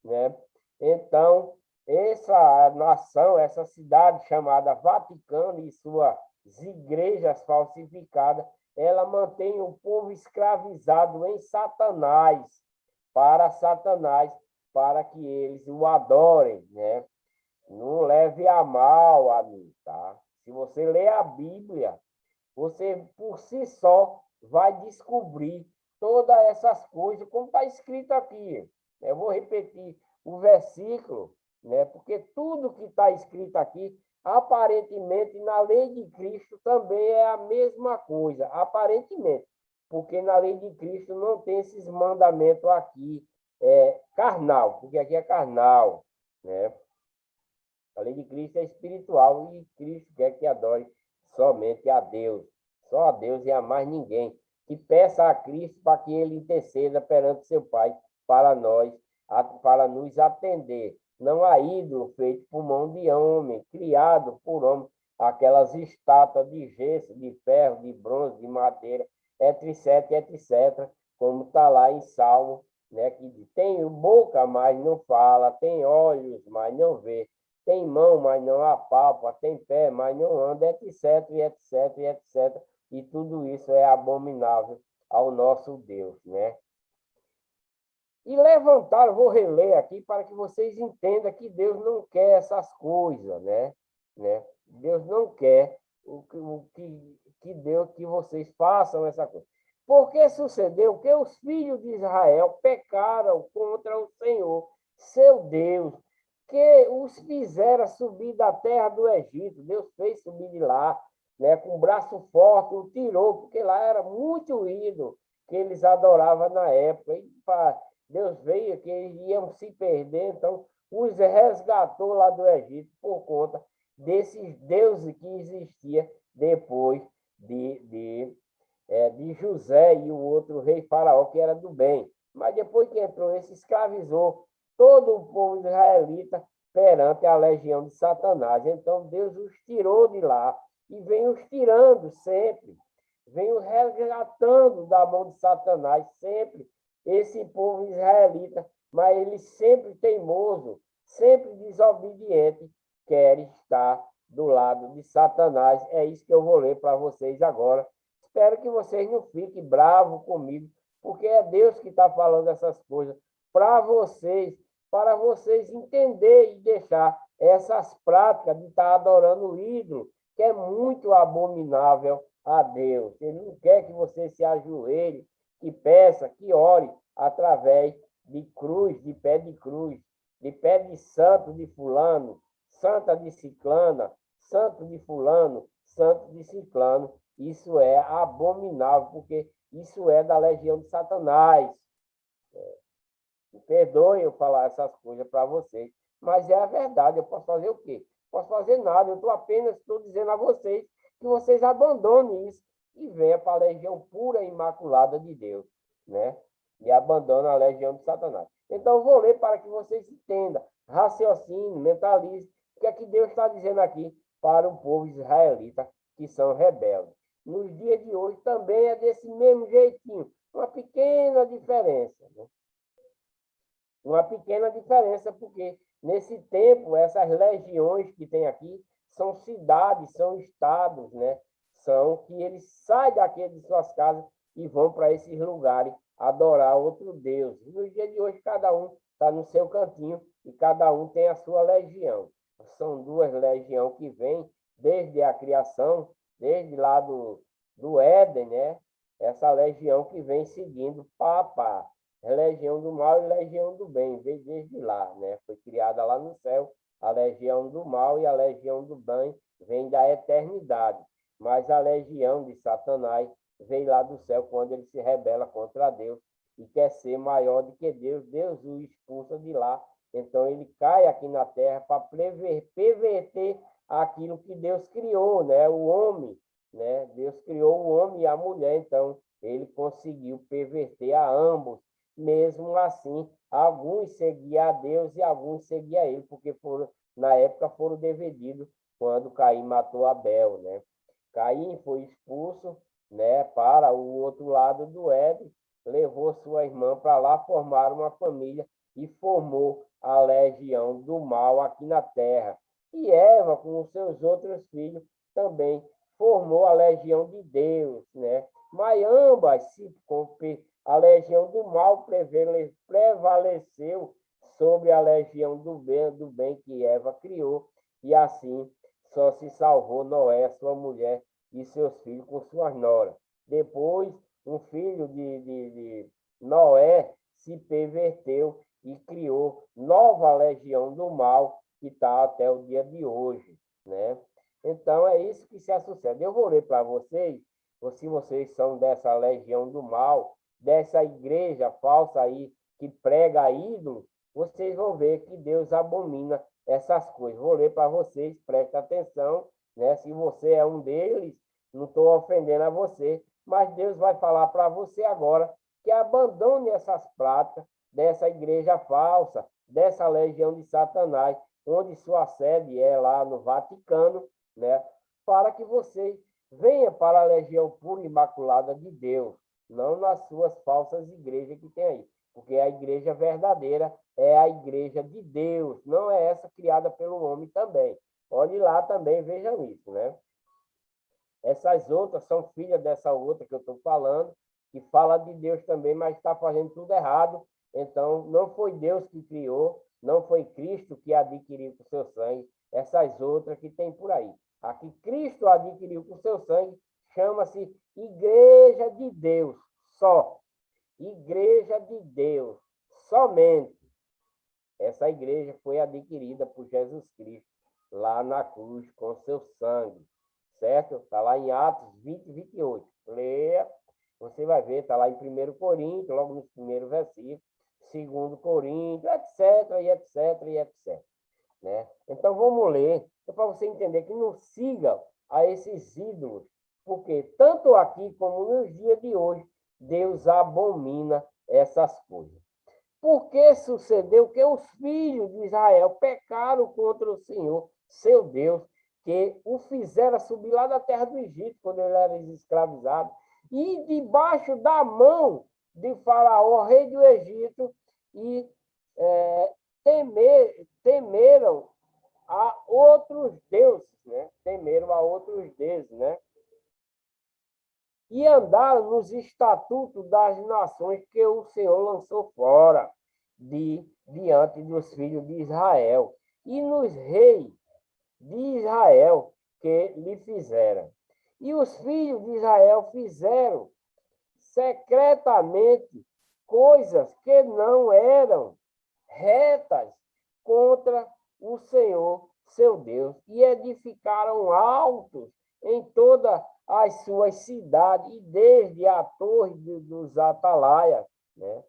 né? Então, essa nação, essa cidade chamada Vaticano e suas igrejas falsificadas, ela mantém o povo escravizado em Satanás, para que eles o adorem, né? Não leve a mal a mim, tá? Se você ler a Bíblia, você por si só vai descobrir todas essas coisas, como está escrito aqui. Eu vou repetir o versículo, né? Porque tudo que está escrito aqui, aparentemente, na lei de Cristo também é a mesma coisa, aparentemente, porque na lei de Cristo não tem esses mandamentos aqui, carnal, porque aqui é carnal, né? A lei de Cristo é espiritual e Cristo quer que adore somente a Deus. Só a Deus e a mais ninguém. Que peça a Cristo para que ele interceda perante seu Pai para nós, para nos atender. Não há ídolo feito por mão de homem, criado por homem, aquelas estátuas de gesso, de ferro, de bronze, de madeira, etc, etc, como está lá em Salmo, né, que tem boca, mas não fala, tem olhos, mas não vê, tem mão, mas não apalpa, tem pé, mas não anda, etc, etc, etc. E tudo isso é abominável ao nosso Deus, né? E levantaram, vou reler aqui para que vocês entendam que Deus não quer essas coisas, né? Deus não quer que Deus que vocês façam essa coisa. Porque sucedeu que os filhos de Israel pecaram contra o Senhor, seu Deus, que os fizera subir da terra do Egito. Deus fez subir de lá, né, com o braço forte, o tirou, porque lá era muito ídolo que eles adoravam na época. E Deus veio que eles iam se perder, então os resgatou lá do Egito por conta desses deuses que existia depois de José e o outro rei faraó, que era do bem. Mas depois que entrou, esse escravizou todo o povo israelita perante a legião de Satanás. Então Deus os tirou de lá e vem os tirando sempre, vem os resgatando da mão de Satanás sempre, esse povo israelita, mas ele sempre teimoso, sempre desobediente, quer estar do lado de Satanás. É isso que eu vou ler para vocês agora. Espero que vocês não fiquem bravos comigo, porque é Deus que está falando essas coisas para vocês entenderem e deixar essas práticas de estar adorando o ídolo, que é muito abominável a Deus. Ele não quer que você se ajoelhe, que peça, que ore através de cruz, de pé de santo de fulano, santa de ciclana, santo de fulano, santo de ciclano. Isso é abominável, porque isso é da legião de Satanás. Perdoe eu falar essas coisas para vocês, mas é a verdade. Eu posso fazer o quê? Posso fazer nada. Eu estou dizendo a vocês que vocês abandonem isso e venham para a legião pura e imaculada de Deus, né? E abandonem a legião de Satanás. Então, eu vou ler para que vocês entendam, raciocinem, mentalizem o que é que Deus está dizendo aqui para o povo israelita que são rebeldes. Nos dias de hoje também é desse mesmo jeitinho, uma pequena diferença, né? Uma pequena diferença, porque nesse tempo, essas legiões que tem aqui são cidades, são estados, né? São que eles saem daqui de suas casas e vão para esses lugares adorar outro Deus. E no dia de hoje, cada um está no seu cantinho e cada um tem a sua legião. São duas legiões que vêm desde a criação, desde lá do Éden, né? Essa legião que vem seguindo pá a pá. Legião do mal e legião do bem, veio desde lá, né? Foi criada lá no céu a legião do mal e a legião do bem vem da eternidade. Mas a legião de Satanás veio lá do céu quando ele se rebela contra Deus e quer ser maior do que Deus. Deus o expulsa de lá. Então ele cai aqui na terra para perverter aquilo que Deus criou, né? O homem, né? Deus criou o homem e a mulher, então ele conseguiu perverter a ambos. Mesmo assim, alguns seguiam a Deus e alguns seguiam a ele, porque na época foram divididos quando Caim matou Abel, né? Caim foi expulso, né, para o outro lado do Éden, levou sua irmã para lá, formaram uma família e formou a legião do mal aqui na terra. E Eva, com os seus outros filhos, também formou a legião de Deus, né? Mas ambas, a legião do mal prevaleceu sobre a legião do bem que Eva criou, e assim só se salvou Noé, sua mulher e seus filhos com suas noras. Depois, um filho de Noé se perverteu e criou nova legião do mal, que está até o dia de hoje, né? Então, é isso que se sucede. Eu vou ler para vocês, se vocês são dessa legião do mal, dessa igreja falsa aí, que prega ídolos, vocês vão ver que Deus abomina essas coisas. Vou ler para vocês, presta atenção, né? Se você é um deles, não estou ofendendo a você, mas Deus vai falar para você agora que abandone essas práticas dessa igreja falsa, dessa legião de Satanás, onde sua sede é lá no Vaticano, né? Para que você venha para a legião pura e imaculada de Deus, não nas suas falsas igrejas que tem aí, porque a igreja verdadeira é a igreja de Deus, não é essa criada pelo homem também. Olhe lá também, vejam isso, né? Essas outras são filhas dessa outra que eu estou falando, que fala de Deus também, mas está fazendo tudo errado. Então, não foi Deus que criou, não foi Cristo que adquiriu com seu sangue essas outras que tem por aí. A que Cristo adquiriu com seu sangue chama-se Igreja de Deus, só. Igreja de Deus, somente. Essa igreja foi adquirida por Jesus Cristo lá na cruz com seu sangue, certo? Está lá em Atos 20, 28. Leia, você vai ver, está lá em 1 Coríntios, logo no primeiro versículo, 2 Coríntios, etc, e etc, e etc. Né? Então, vamos ler, para você entender que não siga a esses ídolos, porque tanto aqui como nos dias de hoje, Deus abomina essas coisas. Porque sucedeu que os filhos de Israel pecaram contra o Senhor, seu Deus, que o fizera subir lá da terra do Egito, quando ele era escravizado, e debaixo da mão de Faraó, rei do Egito, e temeram a outros deuses, né? Temeram a outros deuses, né? E andaram nos estatutos das nações que o Senhor lançou fora diante dos filhos de Israel, e nos reis de Israel que lhe fizeram. E os filhos de Israel fizeram secretamente coisas que não eram retas contra o Senhor, seu Deus, e edificaram altos em todas as suas cidades, e desde a torre dos atalaias, né,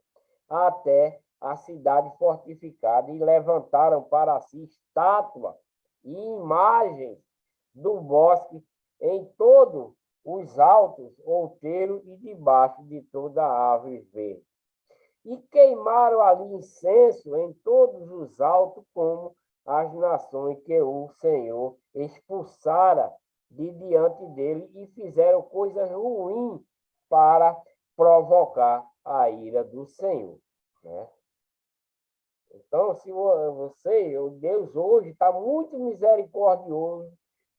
até a cidade fortificada, e levantaram para si estátua e imagens do bosque em todos os altos outeiros e debaixo de toda a árvore verde. E queimaram ali incenso em todos os altos, como as nações que o Senhor expulsara de diante dele, e fizeram coisas ruins para provocar a ira do Senhor, né? Então, se você, o Deus hoje está muito misericordioso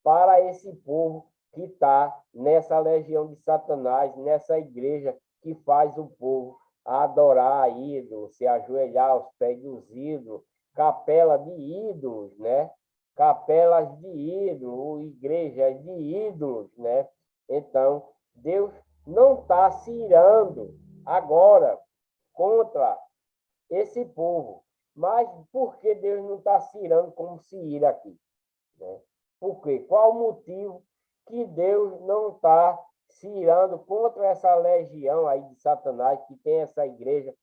para esse povo que está nessa legião de Satanás, nessa igreja que faz o povo adorar ídolos, se ajoelhar aos pés dos ídolos, capela de ídolos, né? Capelas de ídolos, igrejas de ídolos, né? Então, Deus não está se irando agora contra esse povo. Mas por que Deus não está se irando como se ira aqui? Né? Por quê? Qual o motivo que Deus não está se irando contra essa legião aí de Satanás, que tem essa igreja,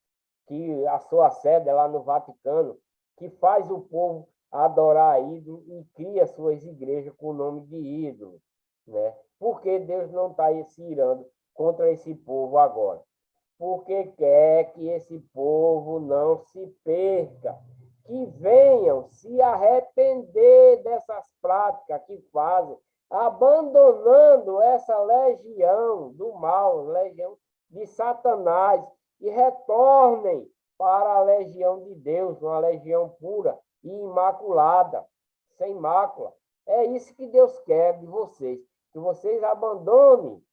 que a sua sede é lá no Vaticano, que faz o povo adorar ídolo e cria suas igrejas com o nome de ídolo, né? Por que Deus não está se irando contra esse povo agora? Porque quer que esse povo não se perca, que venham se arrepender dessas práticas que fazem, abandonando essa legião do mal, legião de Satanás, e retornem para a legião de Deus, uma legião pura e imaculada, sem mácula. É isso que Deus quer de vocês, que vocês abandonem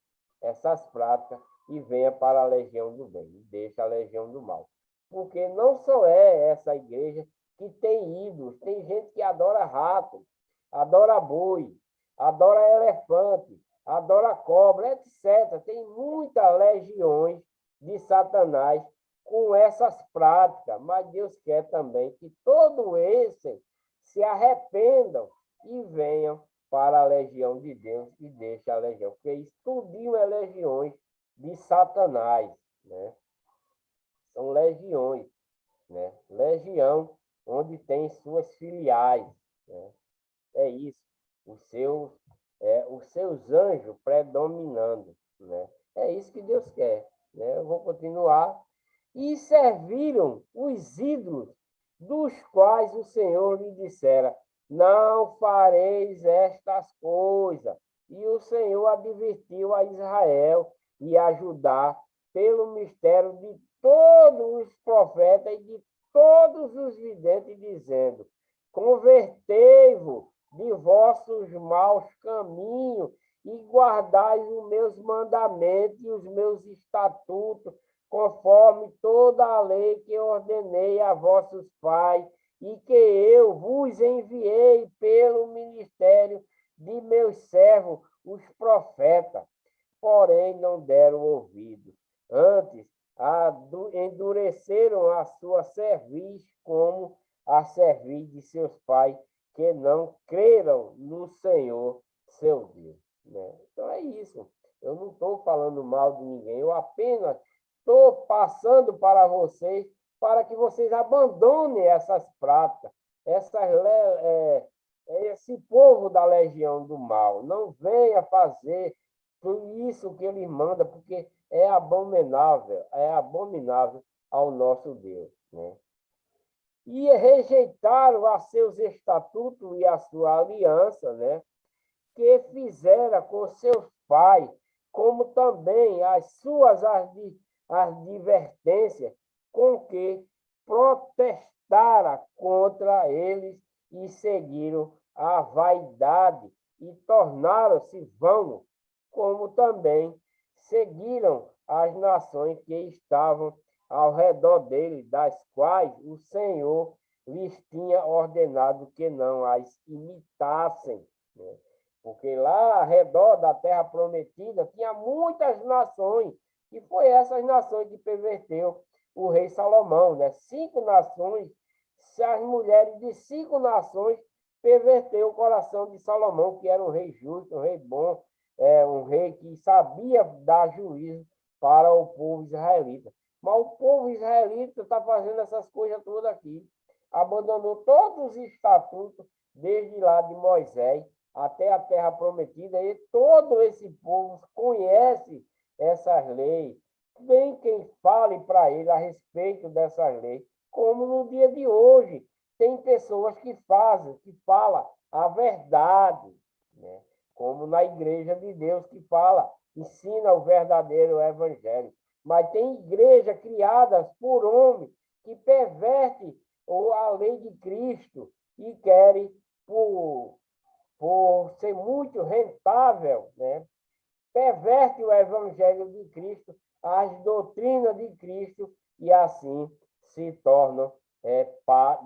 essas práticas e venha para a legião do bem, e deixe a legião do mal. Porque não só é essa igreja que tem ídolos, tem gente que adora rato, adora boi, adora elefante, adora cobra, etc. Tem muitas legiões de Satanás com essas práticas, mas Deus quer também que todos esses se arrependam e venham para a legião de Deus e deixe a legião, porque isso tudinho é legiões de Satanás, né? São legiões, né? Legião onde tem suas filiais, né? É isso, os seus anjos predominando, né? É isso que Deus quer, né? Eu vou continuar. E serviram os ídolos, dos quais o Senhor lhe dissera: não fareis estas coisas. E o Senhor advertiu a Israel e a Judá pelo mistério de todos os profetas e de todos os videntes, dizendo: convertei-vos de vossos maus caminhos e guardai os meus mandamentos e os meus estatutos, conforme toda a lei que ordenei a vossos pais e que eu vos enviei pelo ministério de meus servos, os profetas. Porém, não deram ouvido. Antes, endureceram a sua cerviz como a cerviz de seus pais, que não creram no Senhor, seu Deus. Né? Então é isso. Eu não estou falando mal de ninguém, eu apenas estou passando para vocês, para que vocês abandonem essas práticas, esse povo da legião do mal. Não venha fazer tudo isso que ele manda, porque é abominável ao nosso Deus. Né? E rejeitaram a seus estatutos e a sua aliança, né? Que fizera com seus pais, como também as suas advertências, com que protestara contra eles e seguiram a vaidade e tornaram-se vãos, como também seguiram as nações que estavam ao redor dele, das quais o Senhor lhes tinha ordenado que não as imitassem. Né? Porque lá ao redor da terra prometida tinha muitas nações, e foi essas nações que perverteu o rei Salomão, né? 5 nações, as mulheres de 5 nações perverteu o coração de Salomão, que era um rei justo, um rei bom, um rei que sabia dar juízo para o povo israelita. Mas o povo israelita está fazendo essas coisas todas aqui. Abandonou todos os estatutos, desde lá de Moisés até a terra prometida, e todo esse povo conhece essas leis. Tem quem fale para ele a respeito dessas leis, como no dia de hoje. Tem pessoas que falam a verdade, né? Como na igreja de Deus que ensina o verdadeiro evangelho. Mas tem igrejas criadas por homens que pervertem a lei de Cristo e querem, por ser muito rentável, né? Perverte o evangelho de Cristo, as doutrinas de Cristo, e assim se tornam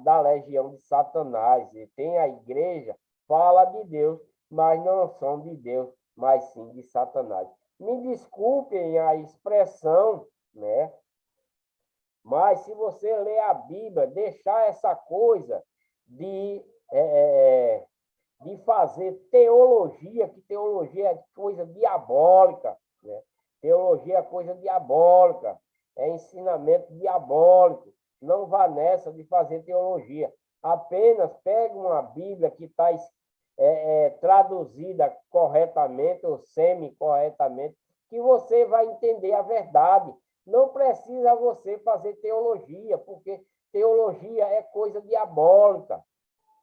da legião de Satanás. E tem a igreja, fala de Deus, mas não são de Deus, mas sim de Satanás. Me desculpem a expressão, né? Mas se você ler a Bíblia, deixar essa coisa de fazer teologia, que teologia é coisa diabólica, né? Teologia é coisa diabólica, é ensinamento diabólico. Não vá nessa de fazer teologia. Apenas pegue uma Bíblia que está traduzida corretamente ou semi-corretamente, que você vai entender a verdade. Não precisa você fazer teologia, porque teologia é coisa diabólica,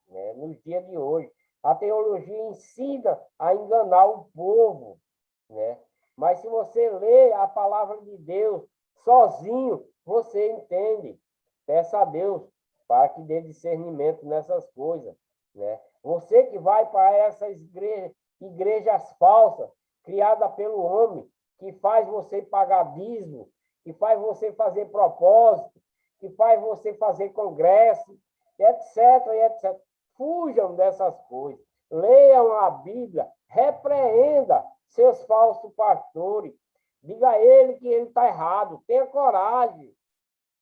né, nos dias de hoje. A teologia ensina a enganar o povo, né? Mas se você lê a palavra de Deus sozinho, você entende. Peça a Deus para que dê discernimento nessas coisas, né? Você que vai para essas igrejas falsas, criadas pelo homem, que faz você pagar dízimo, que faz você fazer propósito, que faz você fazer congresso, etc, etc. Fujam dessas coisas. Leiam a Bíblia, repreenda seus falsos pastores. Diga a ele que ele está errado. Tenha coragem.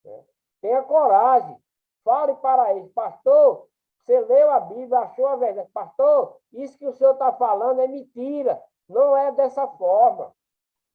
Né? Tenha coragem. Fale para ele, pastor, você leu a Bíblia, achou a verdade. Pastor, isso que o senhor está falando é mentira. Não é dessa forma.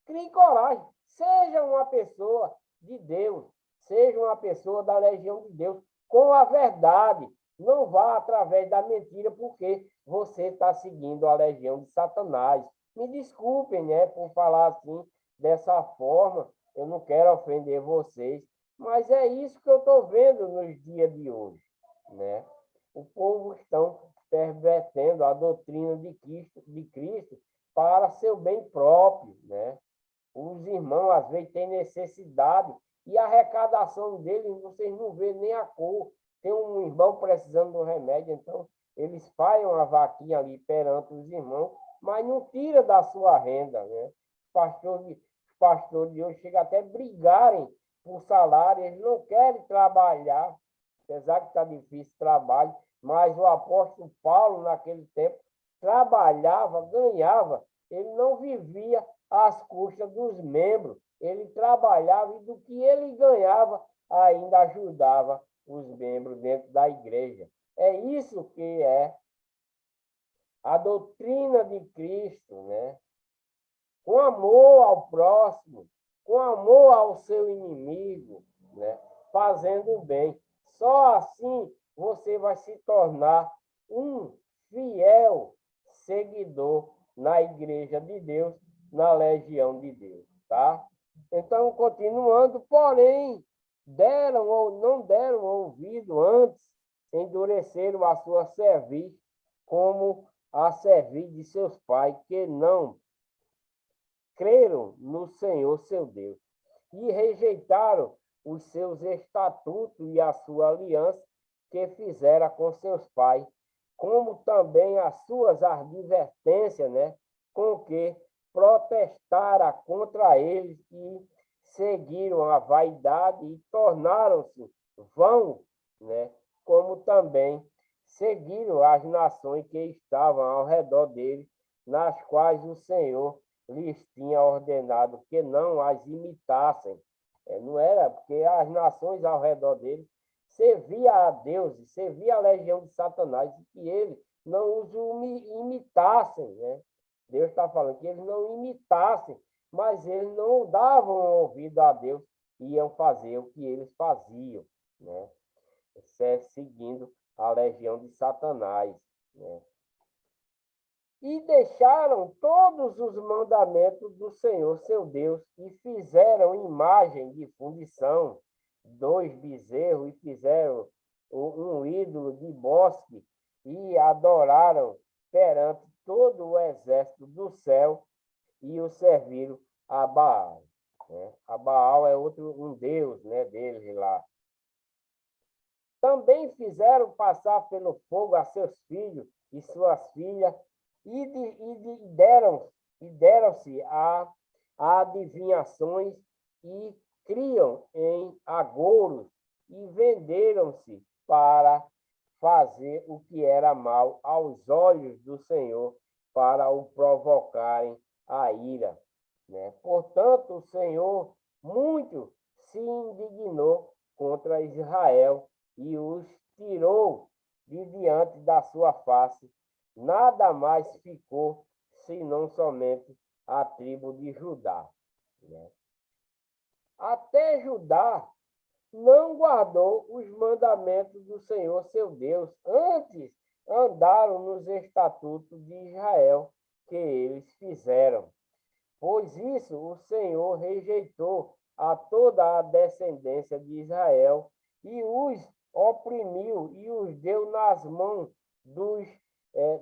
Crie coragem. Seja uma pessoa de Deus. Seja uma pessoa da legião de Deus. Com a verdade. Não vá através da mentira, porque você está seguindo a legião de Satanás. Me desculpem, né, por falar assim, dessa forma. Eu não quero ofender vocês, mas é isso que eu estou vendo nos dias de hoje, né? O povo estão pervertendo a doutrina de Cristo para seu bem próprio, né? Os irmãos, às vezes, têm necessidade e a arrecadação deles, vocês não vêem nem a cor. Tem um irmão precisando de um remédio, então eles fazem uma vaquinha ali perante os irmãos, mas não tira da sua renda, né? Os pastores de hoje chegam até a brigarem por salário, eles não querem trabalhar, apesar que está difícil o trabalho, mas o apóstolo Paulo, naquele tempo, trabalhava, ganhava, ele não vivia às custas dos membros, ele trabalhava e do que ele ganhava ainda ajudava os membros dentro da igreja. É isso que é a doutrina de Cristo, né? Com amor ao próximo, com amor ao seu inimigo, né? Fazendo o bem. Só assim você vai se tornar um fiel seguidor na igreja de Deus, na legião de Deus, tá? Então, continuando, porém, deram ou não deram ouvido antes, endureceram a sua cerviz, como a cerviz de seus pais, que não creram no Senhor seu Deus, e rejeitaram os seus estatutos e a sua aliança que fizera com seus pais, como também as suas advertências, né, com que protestara contra eles e seguiram a vaidade e tornaram-se vãos, né, como também seguiram as nações que estavam ao redor deles, nas quais o Senhor lhes tinha ordenado que não as imitassem. Não era porque as nações ao redor dele servia a Deus, servia a legião de Satanás, e que eles não os imitassem, né? Deus está falando que eles não imitassem, mas eles não davam ouvido a Deus, iam fazer o que eles faziam, né? Seguindo a legião de Satanás, né? E deixaram todos os mandamentos do Senhor, seu Deus, e fizeram imagem de fundição, 2 bezerros, e fizeram um ídolo de bosque, e adoraram perante todo o exército do céu, e o serviram a Baal. Né? A Baal é um deus, né, deles lá. Também fizeram passar pelo fogo a seus filhos e suas filhas, e deram-se a adivinhações, e criam em agouros, e venderam-se para fazer o que era mal aos olhos do Senhor, para o provocarem a ira, né? Portanto, o Senhor muito se indignou contra Israel e os tirou de diante da sua face. Nada mais ficou, senão somente a tribo de Judá, né? Até Judá não guardou os mandamentos do Senhor seu Deus, antes andaram nos estatutos de Israel que eles fizeram. Pois isso o Senhor rejeitou a toda a descendência de Israel e os oprimiu e os deu nas mãos dos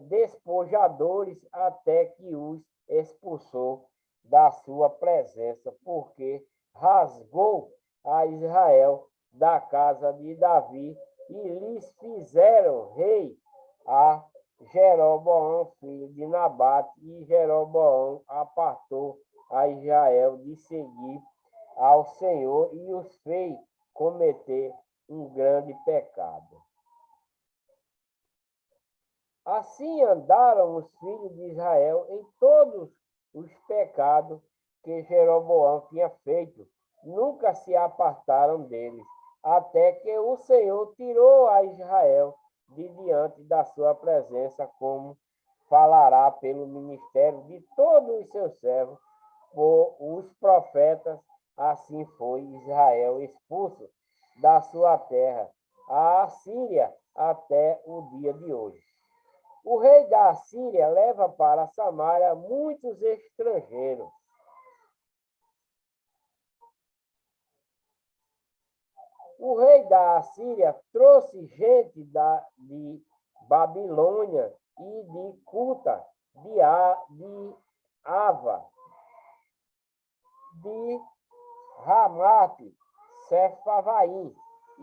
despojadores até que os expulsou da sua presença, porque rasgou a Israel da casa de Davi e lhes fizeram rei a Jeroboão, filho de Nabate, e Jeroboão apartou a Israel de seguir ao Senhor e os fez cometer um grande pecado. Assim andaram os filhos de Israel em todos os pecados que Jeroboão tinha feito, nunca se apartaram deles, até que o Senhor tirou a Israel de diante da sua presença, como falará pelo ministério de todos os seus servos, por os profetas. Assim foi Israel expulso da sua terra, a Assíria, até o dia de hoje. O rei da Assíria leva para Samaria muitos estrangeiros. O rei da Assíria trouxe gente de Babilônia e de Cuta, de Ava, de Ramate, Sepharvaim,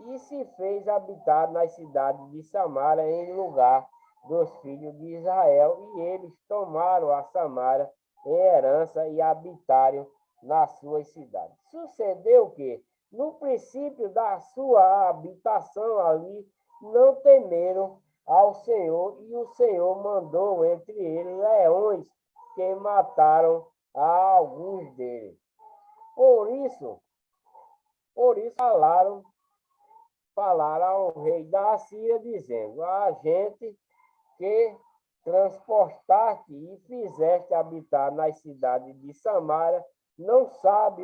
e se fez habitar nas cidades de Samaria em lugar dos filhos de Israel, e eles tomaram a Samaria em herança e habitaram nas suas cidades. Sucedeu que, no princípio da sua habitação ali, não temeram ao Senhor, e o Senhor mandou entre eles leões que mataram a alguns deles. Por isso falaram ao rei da Assíria, dizendo: a gente que transportaste e fizeste habitar nas cidades de Samaria não sabe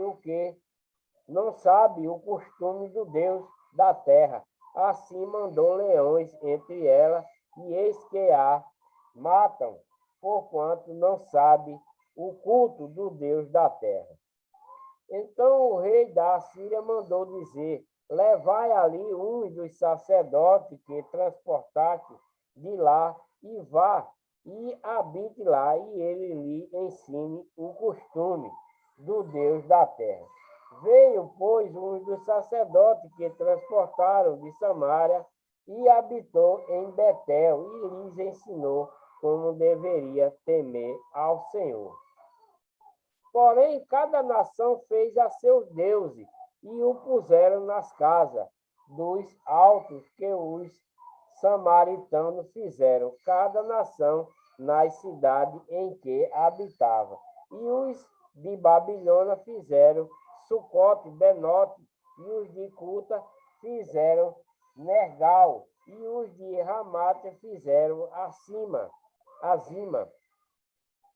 o costume do Deus da terra. Assim mandou leões entre elas, e eis que a matam, porquanto não sabe o culto do Deus da terra. Então o rei da Assíria mandou dizer: levai ali um dos sacerdotes que transportaste de lá, e vá e habite lá, e ele lhe ensine o costume do Deus da terra. Veio, pois, um dos sacerdotes que transportaram de Samaria e habitou em Betel, e lhes ensinou como deveria temer ao Senhor. Porém, cada nação fez a seus deuses e o puseram nas casas dos altos que os samaritanos fizeram, cada nação nas cidades em que habitava. E os de Babilônia fizeram Sucote, Benote, e os de Cuta fizeram Nergal, e os de Ramate fizeram Azima,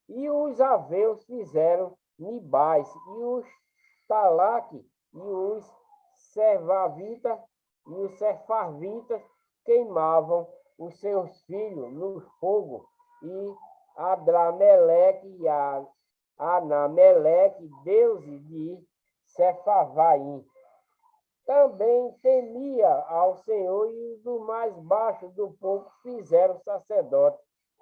e os aveus fizeram Nibais, e os Talaque, e os Servavitas, e os Sefarvitas queimavam os seus filhos no fogo, e Adrameleque e Anameleque, deuses de Sepharvaim. Também temia ao Senhor, e os do mais baixo do povo fizeram sacerdotes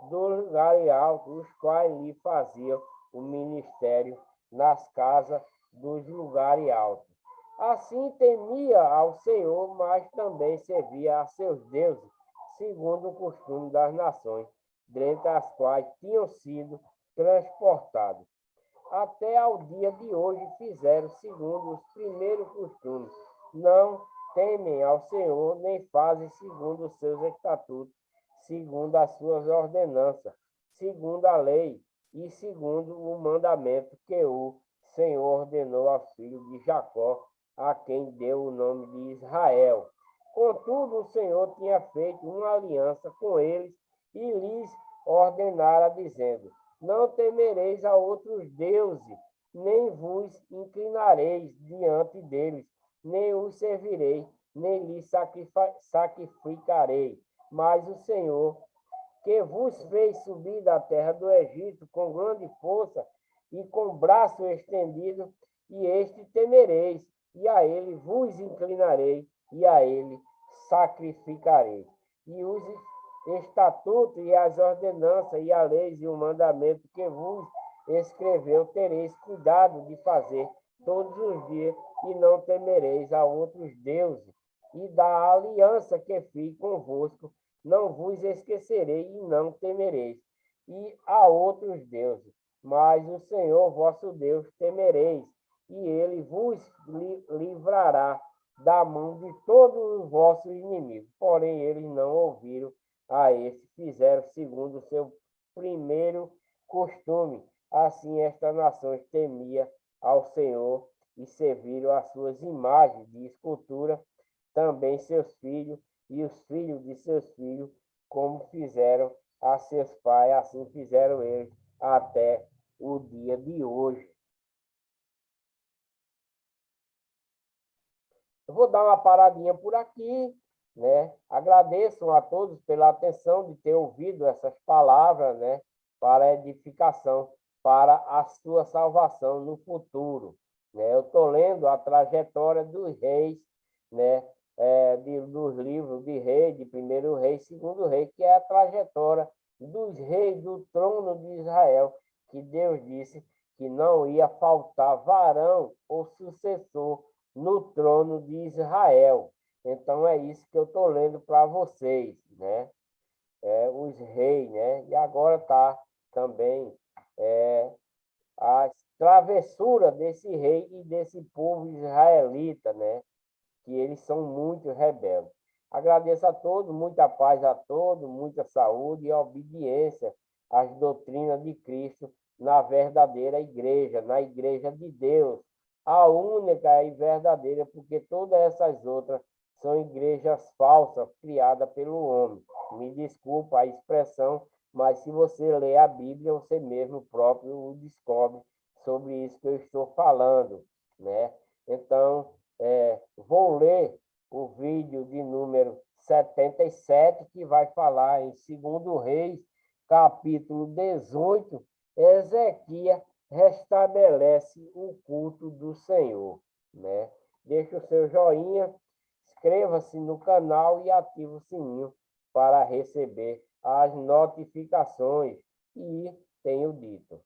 do lugar alto, os quais lhe faziam o ministério nas casas dos lugares altos. Assim temia ao Senhor, mas também servia a seus deuses, segundo o costume das nações, dentre as quais tinham sido transportados. Até ao dia de hoje fizeram segundo os primeiros costumes. Não temem ao Senhor, nem fazem segundo os seus estatutos, segundo as suas ordenanças, segundo a lei e segundo o mandamento que o Senhor ordenou aos filhos de Jacó, a quem deu o nome de Israel. Contudo, o Senhor tinha feito uma aliança com eles e lhes ordenara, dizendo: não temereis a outros deuses, nem vos inclinareis diante deles, nem os servirei, nem lhes sacrificarei. Mas o Senhor, que vos fez subir da terra do Egito com grande força e com braço estendido, e este temereis, e a ele vos inclinarei, e a ele sacrificarei. E os estatutos e as ordenanças e a lei e o mandamento que vos escreveu, tereis cuidado de fazer todos os dias, e não temereis a outros deuses, e da aliança que fiz convosco, não vos esquecerei e não temereis, e a outros deuses, mas o Senhor vosso Deus temereis, e ele vos livrará da mão de todos os vossos inimigos. Porém, eles não ouviram a este, fizeram segundo o seu primeiro costume. Assim, esta nação temia ao Senhor e serviram as suas imagens de escultura, também seus filhos e os filhos de seus filhos, como fizeram a seus pais, assim fizeram eles até o dia de hoje. Eu vou dar uma paradinha por aqui, né? Agradeço a todos pela atenção de ter ouvido essas palavras, né? Para edificação, para a sua salvação no futuro, né? Eu estou lendo a trajetória dos reis, né? Dos livros de rei, de primeiro rei, segundo rei, que é a trajetória dos reis do trono de Israel, que Deus disse que não ia faltar varão ou sucessor no trono de Israel. Então é isso que eu estou lendo para vocês, né? Os reis, né? E agora está também a travessura desse rei e desse povo israelita, né? Que eles são muito rebeldes. Agradeço a todos, muita paz a todos, muita saúde e obediência às doutrinas de Cristo na verdadeira igreja, na igreja de Deus, a única e verdadeira, porque todas essas outras são igrejas falsas, criadas pelo homem. Me desculpa a expressão, mas se você ler a Bíblia, você mesmo próprio o descobre sobre isso que eu estou falando, né? Então, vou ler o vídeo de número 77, que vai falar em 2 Reis, capítulo 18, Ezequias restabelece o culto do Senhor, né? Deixe o seu joinha, inscreva-se no canal e ative o sininho para receber as notificações. E tenho dito.